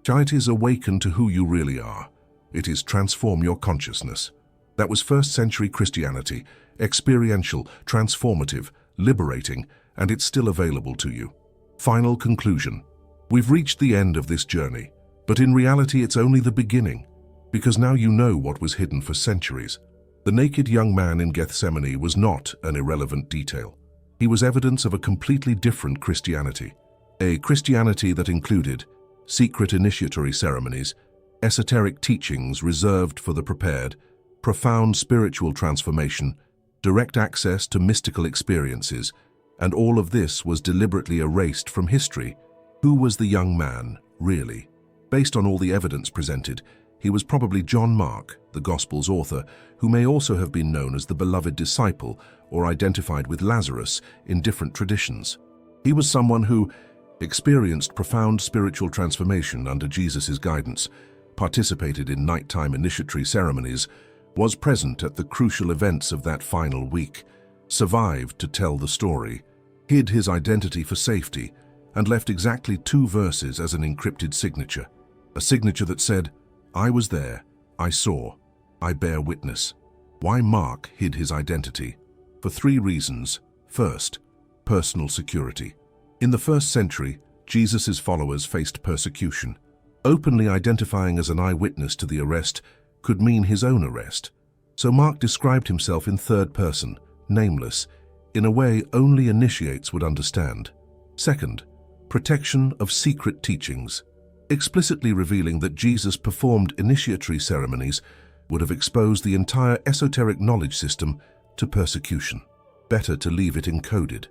It is awaken to who you really are. It is transform your consciousness. That was first century Christianity, experiential, transformative, liberating, and it's still available to you. Final conclusion. We've reached the end of this journey, but in reality it's only the beginning, because now you know what was hidden for centuries. The naked young man in Gethsemane was not an irrelevant detail. He was evidence of a completely different Christianity, a Christianity that included secret initiatory ceremonies, esoteric teachings reserved for the prepared, profound spiritual transformation, direct access to mystical experiences, and all of this was deliberately erased from history. Who was the young man, really? Based on all the evidence presented, he was probably John Mark, the Gospel's author, who may also have been known as the beloved disciple or identified with Lazarus in different traditions. He was someone who experienced profound spiritual transformation under Jesus' guidance, participated in nighttime initiatory ceremonies, was present at the crucial events of that final week, survived to tell the story, hid his identity for safety, and left exactly 2 verses as an encrypted signature. A signature that said, I was there, I saw, I bear witness. Why Mark hid his identity? For 3 reasons. First, personal security. In the first century, Jesus' followers faced persecution. Openly identifying as an eyewitness to the arrest could mean his own arrest. So Mark described himself in third person, nameless, in a way only initiates would understand. Second, protection of secret teachings. Explicitly revealing that Jesus performed initiatory ceremonies would have exposed the entire esoteric knowledge system to persecution. Better to leave it encoded,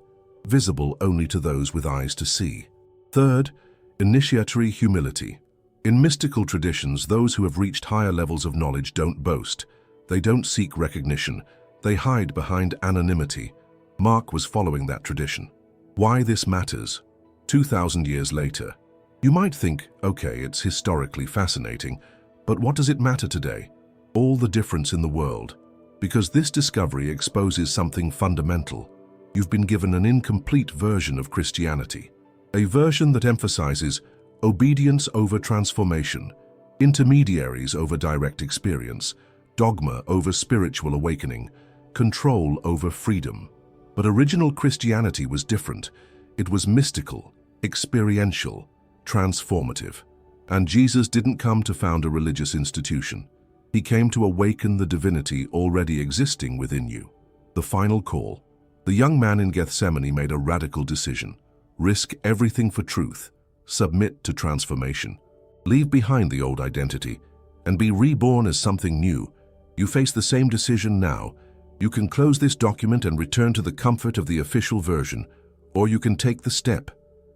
visible only to those with eyes to see. Third, initiatory humility. In mystical traditions, those who have reached higher levels of knowledge don't boast. They don't seek recognition. They hide behind anonymity. Mark was following that tradition. Why this matters? 2,000 years later. You might think, okay, it's historically fascinating, but what does it matter today? All the difference in the world. Because this discovery exposes something fundamental. You've been given an incomplete version of Christianity. A version that emphasizes obedience over transformation, intermediaries over direct experience, dogma over spiritual awakening, control over freedom. But original Christianity was different. It was mystical, experiential, transformative. And Jesus didn't come to found a religious institution. He came to awaken the divinity already existing within you. The final call. The young man in Gethsemane made a radical decision. Risk everything for truth. Submit to transformation. Leave behind the old identity and be reborn as something new. You face the same decision now. You can close this document and return to the comfort of the official version, or you can take the step,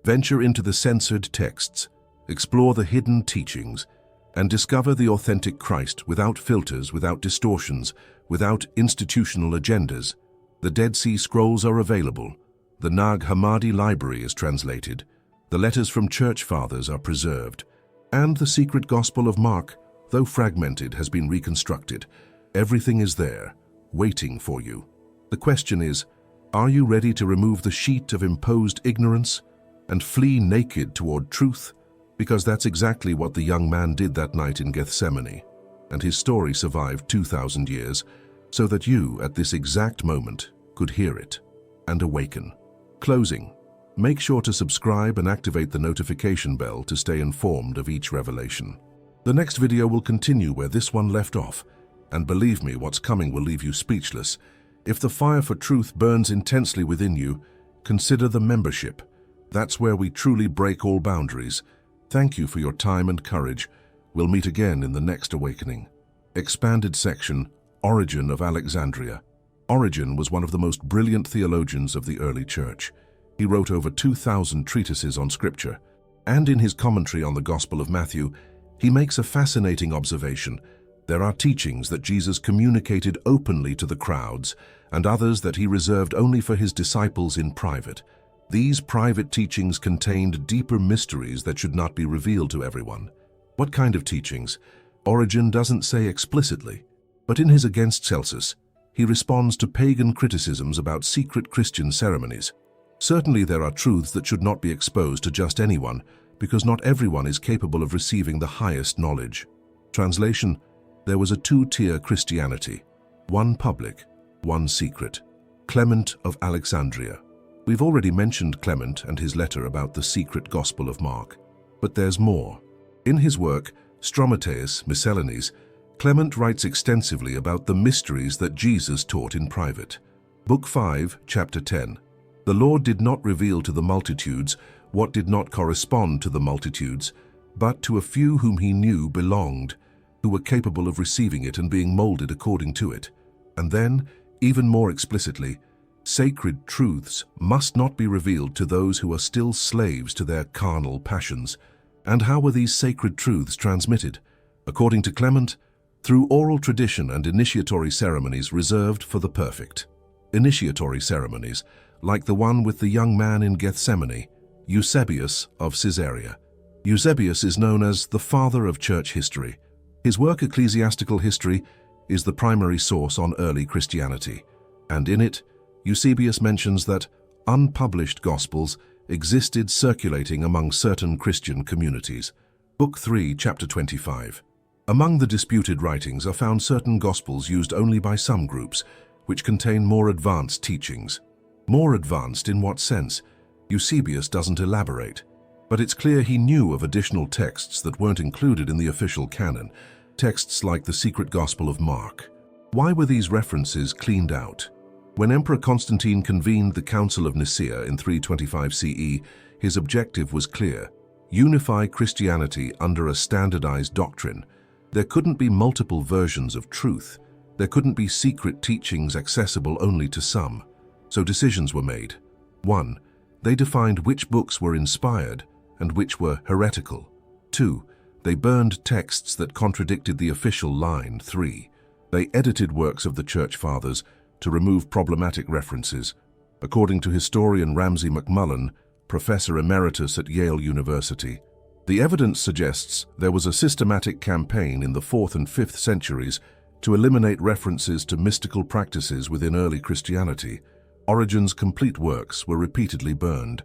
venture into the censored texts, explore the hidden teachings, and discover the authentic Christ without filters, without distortions, without institutional agendas. The Dead Sea Scrolls are available. The Nag Hammadi library is translated. The letters from church fathers are preserved. And the secret Gospel of Mark, though fragmented, has been reconstructed. Everything is there, waiting for you. The question is, are you ready to remove the sheet of imposed ignorance and flee naked toward truth? Because that's exactly what the young man did that night in Gethsemane, and his story survived 2,000 years, so that you, at this exact moment, could hear it and awaken. Closing. Make sure to subscribe and activate the notification bell to stay informed of each revelation. The next video will continue where this one left off, and believe me, what's coming will leave you speechless. If the fire for truth burns intensely within you, consider the membership. That's where we truly break all boundaries. Thank you for your time and courage. We'll meet again in the next awakening. Expanded section, Origen of Alexandria. Origen was one of the most brilliant theologians of the early church. He wrote over 2,000 treatises on scripture, and in his commentary on the Gospel of Matthew, he makes a fascinating observation. There are teachings that Jesus communicated openly to the crowds, and others that he reserved only for his disciples in private. These private teachings contained deeper mysteries that should not be revealed to everyone. What kind of teachings? Origen doesn't say explicitly, but in his Against Celsus, he responds to pagan criticisms about secret Christian ceremonies. Certainly there are truths that should not be exposed to just anyone, because not everyone is capable of receiving the highest knowledge. Translation: there was a two-tier Christianity, one public, one secret. Clement of Alexandria. We've already mentioned Clement and his letter about the secret Gospel of Mark, but there's more. In his work, Stromateus Miscellanies, Clement writes extensively about the mysteries that Jesus taught in private. Book 5, Chapter 10. The Lord did not reveal to the multitudes what did not correspond to the multitudes, but to a few whom he knew belonged, who were capable of receiving it and being molded according to it. And then, even more explicitly, sacred truths must not be revealed to those who are still slaves to their carnal passions. And how were these sacred truths transmitted? According to Clement, through oral tradition and initiatory ceremonies reserved for the perfect. Initiatory ceremonies, like the one with the young man in Gethsemane, Eusebius of Caesarea. Eusebius is known as the father of church history. His work, Ecclesiastical History, is the primary source on early Christianity, and in it, Eusebius mentions that unpublished Gospels existed circulating among certain Christian communities. Book 3, Chapter 25. Among the disputed writings are found certain Gospels used only by some groups, which contain more advanced teachings. More advanced in what sense? Eusebius doesn't elaborate, but it's clear he knew of additional texts that weren't included in the official canon, texts like the secret Gospel of Mark. Why were these references cleaned out? When Emperor Constantine convened the Council of Nicaea in 325 CE, his objective was clear: unify Christianity under a standardized doctrine. There couldn't be multiple versions of truth. There couldn't be secret teachings accessible only to some. So decisions were made. 1. They defined which books were inspired and which were heretical. 2. They burned texts that contradicted the official line. 3. They edited works of the Church Fathers to remove problematic references. According to historian Ramsay MacMullen, professor emeritus at Yale University, the evidence suggests there was a systematic campaign in the 4th and 5th centuries to eliminate references to mystical practices within early Christianity. Origen's complete works were repeatedly burned,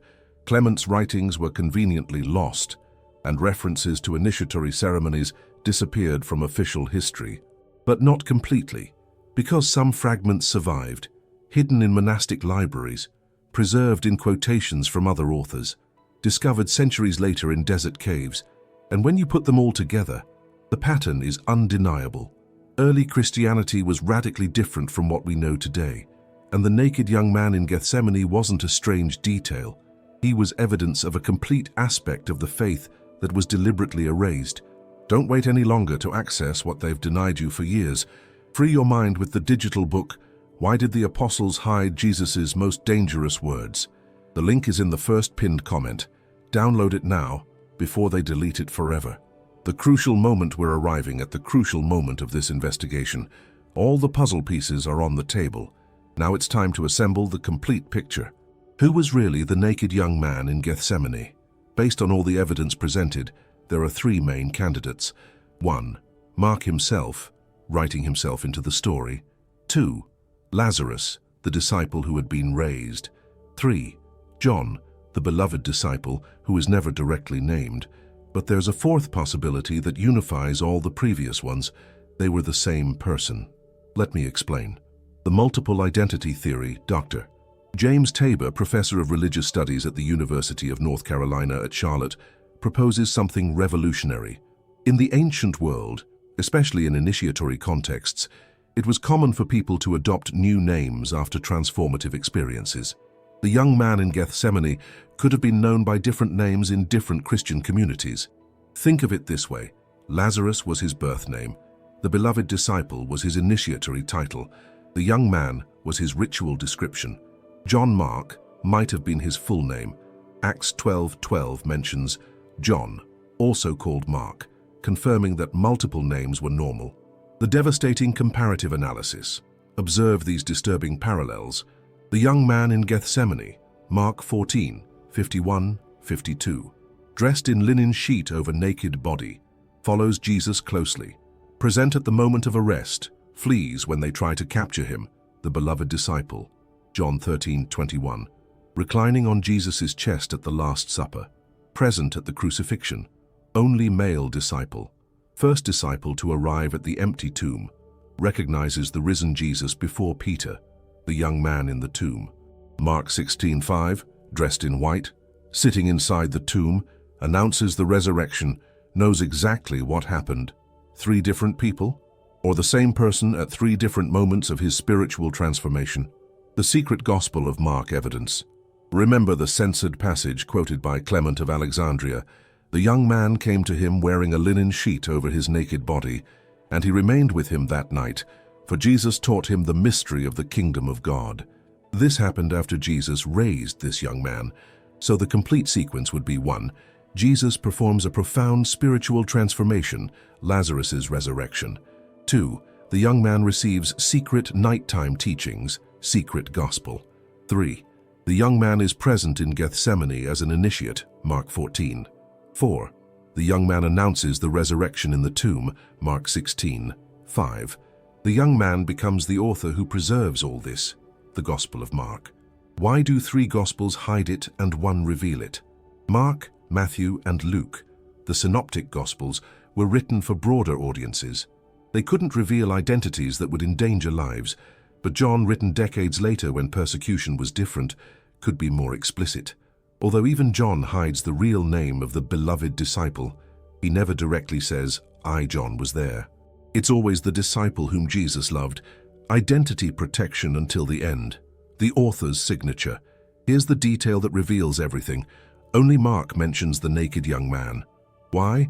Clement's writings were conveniently lost, and references to initiatory ceremonies disappeared from official history. But not completely, because some fragments survived, hidden in monastic libraries, preserved in quotations from other authors, discovered centuries later in desert caves, and when you put them all together, the pattern is undeniable. Early Christianity was radically different from what we know today, and the naked young man in Gethsemane wasn't a strange detail. He was evidence of a complete aspect of the faith that was deliberately erased. Don't wait any longer to access what they've denied you for years. Free your mind with the digital book, Why Did the Apostles Hide Jesus' Most Dangerous Words? The link is in the first pinned comment. Download it now, before they delete it forever. The crucial moment we're arriving at, the crucial moment of this investigation. All the puzzle pieces are on the table. Now it's time to assemble the complete picture. Who was really the naked young man in Gethsemane? Based on all the evidence presented, there are three main candidates. 1. Mark himself, writing himself into the story. 2. Lazarus, the disciple who had been raised. 3. John, the beloved disciple who is never directly named. But there's a fourth possibility that unifies all the previous ones. They were the same person. Let me explain. The multiple identity theory, Dr. James Tabor, professor of religious studies at the University of North Carolina at Charlotte, proposes something revolutionary. In the ancient world, especially in initiatory contexts, it was common for people to adopt new names after transformative experiences. The young man in Gethsemane could have been known by different names in different Christian communities. Think of it this way. Lazarus was his birth name. The beloved disciple was his initiatory title. The young man was his ritual description. John Mark might have been his full name. Acts 12:12 mentions John, also called Mark, confirming that multiple names were normal. The devastating comparative analysis. Observe these disturbing parallels. The young man in Gethsemane, Mark 14:51-52, dressed in linen sheet over naked body, follows Jesus closely. Present at the moment of arrest, flees when they try to capture him, the beloved disciple, John 13:21, reclining on Jesus' chest at the Last Supper, present at the crucifixion, only male disciple, first disciple to arrive at the empty tomb, recognizes the risen Jesus before Peter, the young man in the tomb. Mark 16:5, dressed in white, sitting inside the tomb, announces the resurrection, knows exactly what happened. 3 different people? Or the same person at 3 different moments of his spiritual transformation? The secret gospel of Mark evidence. Remember the censored passage quoted by Clement of Alexandria. The young man came to him wearing a linen sheet over his naked body, and he remained with him that night, for Jesus taught him the mystery of the kingdom of God. This happened after Jesus raised this young man, so the complete sequence would be 1. Jesus performs a profound spiritual transformation, Lazarus' resurrection. 2. The young man receives secret nighttime teachings, secret gospel. 3. The young man is present in Gethsemane as an initiate, Mark 14. 4. The young man announces the resurrection in the tomb, Mark 16. 5. The young man becomes the author who preserves all this, the Gospel of Mark. Why do 3 Gospels hide it and 1 reveal it? Mark, Matthew, and Luke, the synoptic Gospels, were written for broader audiences. They couldn't reveal identities that would endanger lives, but John, written decades later when persecution was different, could be more explicit. Although even John hides the real name of the beloved disciple, he never directly says, "I, John, was there." It's always the disciple whom Jesus loved. Identity protection until the end. The author's signature. Here's the detail that reveals everything. Only Mark mentions the naked young man. Why?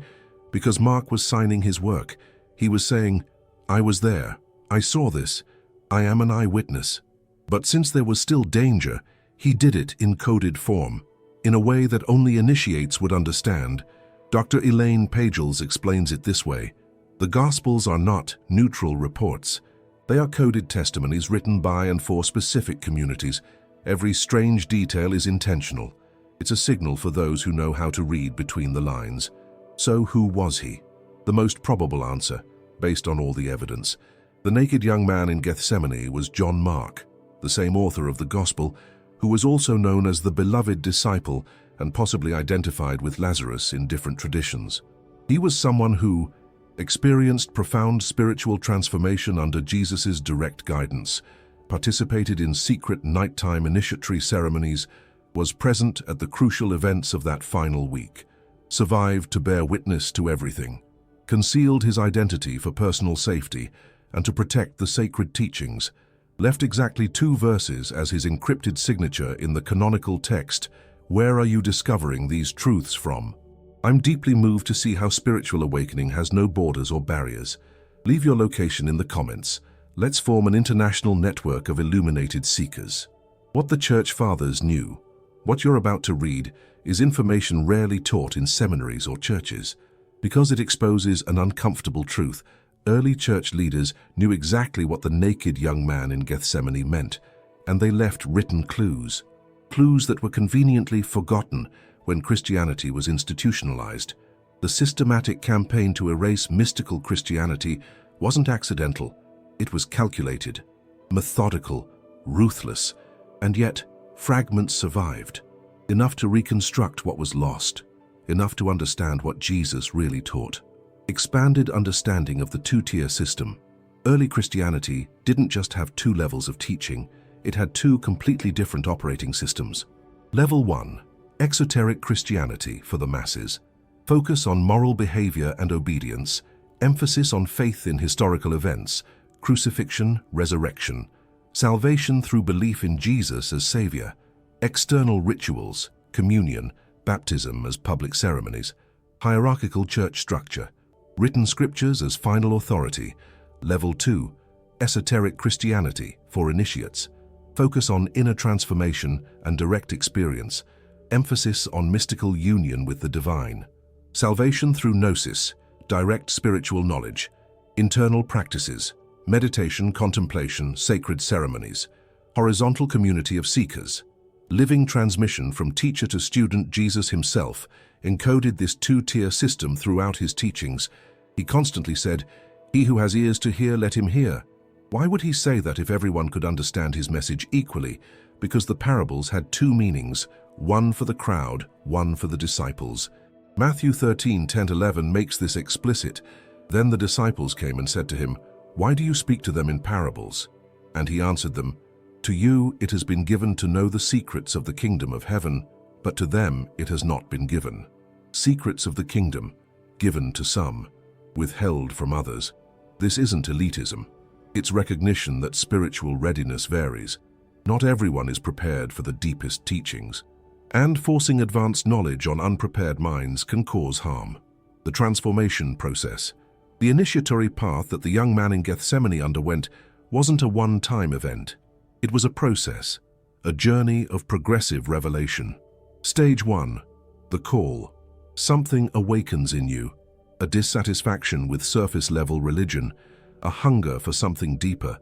Because Mark was signing his work. He was saying, "I was there. I saw this. I am an eyewitness." But since there was still danger, he did it in coded form, in a way that only initiates would understand. Dr. Elaine Pagels explains it this way. The Gospels are not neutral reports. They are coded testimonies written by and for specific communities. Every strange detail is intentional. It's a signal for those who know how to read between the lines. So who was he? The most probable answer, based on all the evidence. The naked young man in Gethsemane was John Mark, the same author of the Gospel, who was also known as the beloved disciple and possibly identified with Lazarus in different traditions. He was someone who experienced profound spiritual transformation under Jesus' direct guidance, participated in secret nighttime initiatory ceremonies, was present at the crucial events of that final week, survived to bear witness to everything, concealed his identity for personal safety, and to protect the sacred teachings, left exactly 2 verses as his encrypted signature in the canonical text, "Where are you discovering these truths from?" I'm deeply moved to see how spiritual awakening has no borders or barriers. Leave your location in the comments. Let's form an international network of illuminated seekers. What the Church Fathers knew. What you're about to read is information rarely taught in seminaries or churches. Because it exposes an uncomfortable truth, early church leaders knew exactly what the naked young man in Gethsemane meant, and they left written clues. Clues that were conveniently forgotten when Christianity was institutionalized. The systematic campaign to erase mystical Christianity wasn't accidental. It was calculated, methodical, ruthless, and yet fragments survived, enough to reconstruct what was lost, enough to understand what Jesus really taught. Expanded understanding of the 2-tier system. Early Christianity didn't just have 2 levels of teaching, it had 2 completely different operating systems. Level 1, exoteric Christianity for the masses. Focus on moral behavior and obedience, emphasis on faith in historical events, crucifixion, resurrection, salvation through belief in Jesus as Savior, external rituals, communion, baptism as public ceremonies, hierarchical church structure, written scriptures as final authority. Level 2, esoteric Christianity for initiates. Focus on inner transformation and direct experience, emphasis on mystical union with the divine. Salvation through gnosis, direct spiritual knowledge, internal practices, meditation, contemplation, sacred ceremonies, horizontal community of seekers. Living transmission from teacher to student. Jesus himself encoded this 2-tier system throughout his teachings. He constantly said, "He who has ears to hear, let him hear." Why would he say that if everyone could understand his message equally? Because the parables had 2 meanings, one for the crowd, one for the disciples. Matthew 13:10-11 makes this explicit. Then the disciples came and said to him, "Why do you speak to them in parables?" And he answered them, "To you it has been given to know the secrets of the kingdom of heaven, but to them it has not been given." Secrets of the kingdom, given to some, withheld from others. This isn't elitism. It's recognition that spiritual readiness varies. Not everyone is prepared for the deepest teachings. And forcing advanced knowledge on unprepared minds can cause harm. The transformation process. The initiatory path that the young man in Gethsemane underwent wasn't a one-time event. It was a process, a journey of progressive revelation. Stage 1, the call. Something awakens in you, a dissatisfaction with surface-level religion, a hunger for something deeper,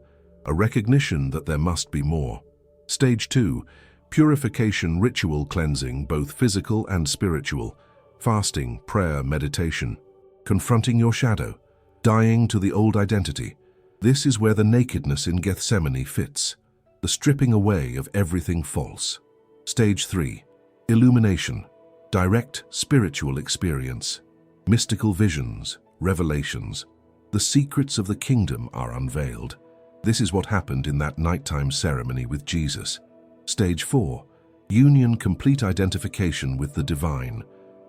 a recognition that there must be more. Stage 2, purification, ritual cleansing, both physical and spiritual, fasting, prayer, meditation, confronting your shadow, dying to the old identity. This is where the nakedness in Gethsemane fits, the stripping away of everything false. Stage 3, illumination, direct spiritual experience, mystical visions, revelations. The secrets of the kingdom are unveiled. This is what happened in that nighttime ceremony with Jesus. Stage 4, union, complete identification with the divine.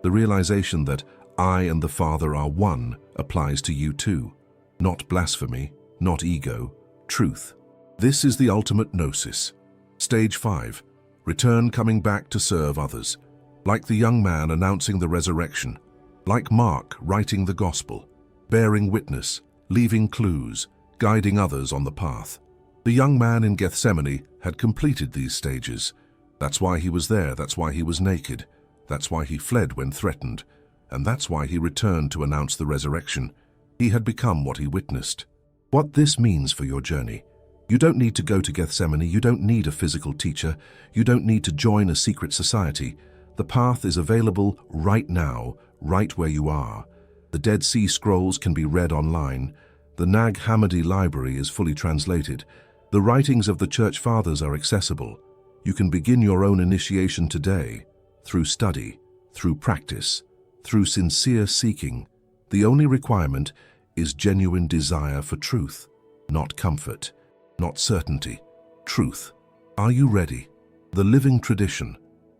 The realization that I and the Father are one applies to you too. Not blasphemy, not ego, truth. This is the ultimate gnosis. Stage 5, return, coming back to serve others. Like the young man announcing the resurrection, like Mark writing the gospel, bearing witness, leaving clues, guiding others on the path. The young man in Gethsemane had completed these stages. That's why he was there, that's why he was naked, that's why he fled when threatened, and that's why he returned to announce the resurrection. He had become what he witnessed. What this means for your journey. You don't need to go to Gethsemane, you don't need a physical teacher, you don't need to join a secret society. The path is available right now, right where you are. The Dead Sea Scrolls can be read online. The Nag Hammadi library is fully translated. The writings of the Church Fathers are accessible. You can begin your own initiation today, through study, through practice, through sincere seeking. The only requirement is genuine desire for truth, not comfort, not certainty, truth. Are you ready? The living tradition.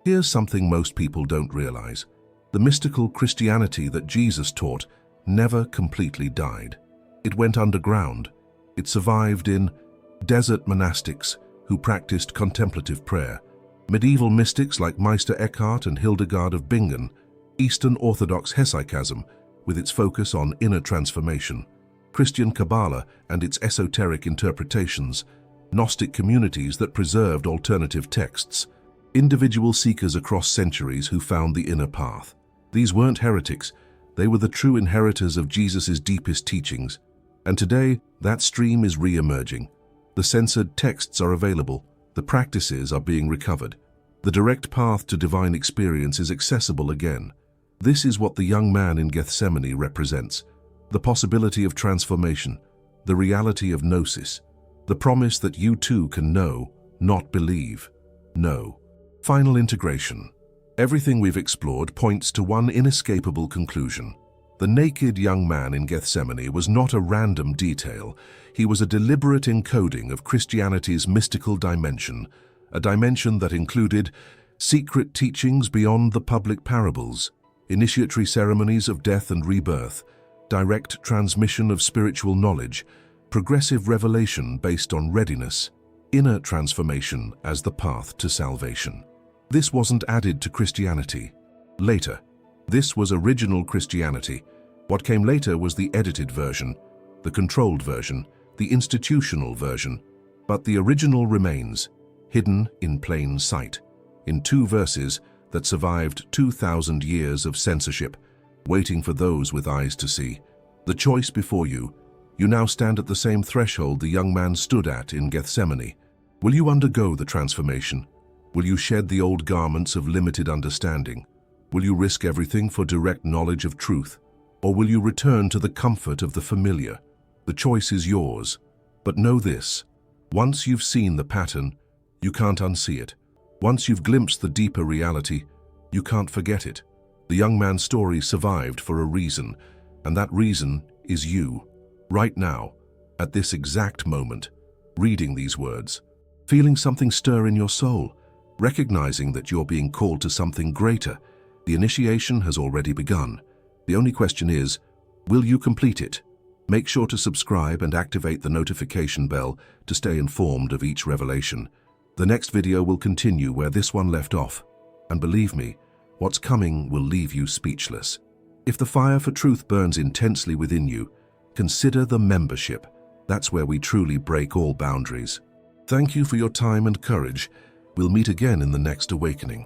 Here's something most people don't realize. The mystical Christianity that Jesus taught never completely died. It went underground. It survived in desert monastics who practiced contemplative prayer, medieval mystics like Meister Eckhart and Hildegard of Bingen, Eastern Orthodox hesychasm with its focus on inner transformation, Christian Kabbalah and its esoteric interpretations, Gnostic communities that preserved alternative texts, individual seekers across centuries who found the inner path. These weren't heretics, they were the true inheritors of Jesus' deepest teachings. And today, that stream is re-emerging. The censored texts are available, the practices are being recovered. The direct path to divine experience is accessible again. This is what the young man in Gethsemane represents: the possibility of transformation, the reality of gnosis, the promise that you too can know, not believe. Know. Final integration. Everything we've explored points to one inescapable conclusion. The naked young man in Gethsemane was not a random detail. He was a deliberate encoding of Christianity's mystical dimension, a dimension that included secret teachings beyond the public parables, initiatory ceremonies of death and rebirth, direct transmission of spiritual knowledge, progressive revelation based on readiness, inner transformation as the path to salvation. This wasn't added to Christianity. Later. This was original Christianity. What came later was the edited version, the controlled version, the institutional version. But the original remains, hidden in plain sight, in 2 verses that survived 2,000 years of censorship, waiting for those with eyes to see. The choice before you. You now stand at the same threshold the young man stood at in Gethsemane. Will you undergo the transformation? Will you shed the old garments of limited understanding? Will you risk everything for direct knowledge of truth? Or will you return to the comfort of the familiar? The choice is yours. But know this: once you've seen the pattern, you can't unsee it. Once you've glimpsed the deeper reality, you can't forget it. The young man's story survived for a reason, and that reason is you. Right now, at this exact moment, reading these words, feeling something stir in your soul, recognizing that you're being called to something greater. The initiation has already begun. The only question is, will you complete it? Make sure to subscribe and activate the notification bell to stay informed of each revelation. The next video will continue where this one left off. And believe me, what's coming will leave you speechless. If the fire for truth burns intensely within you, consider the membership. That's where we truly break all boundaries. Thank you for your time and courage. We'll meet again in the next awakening.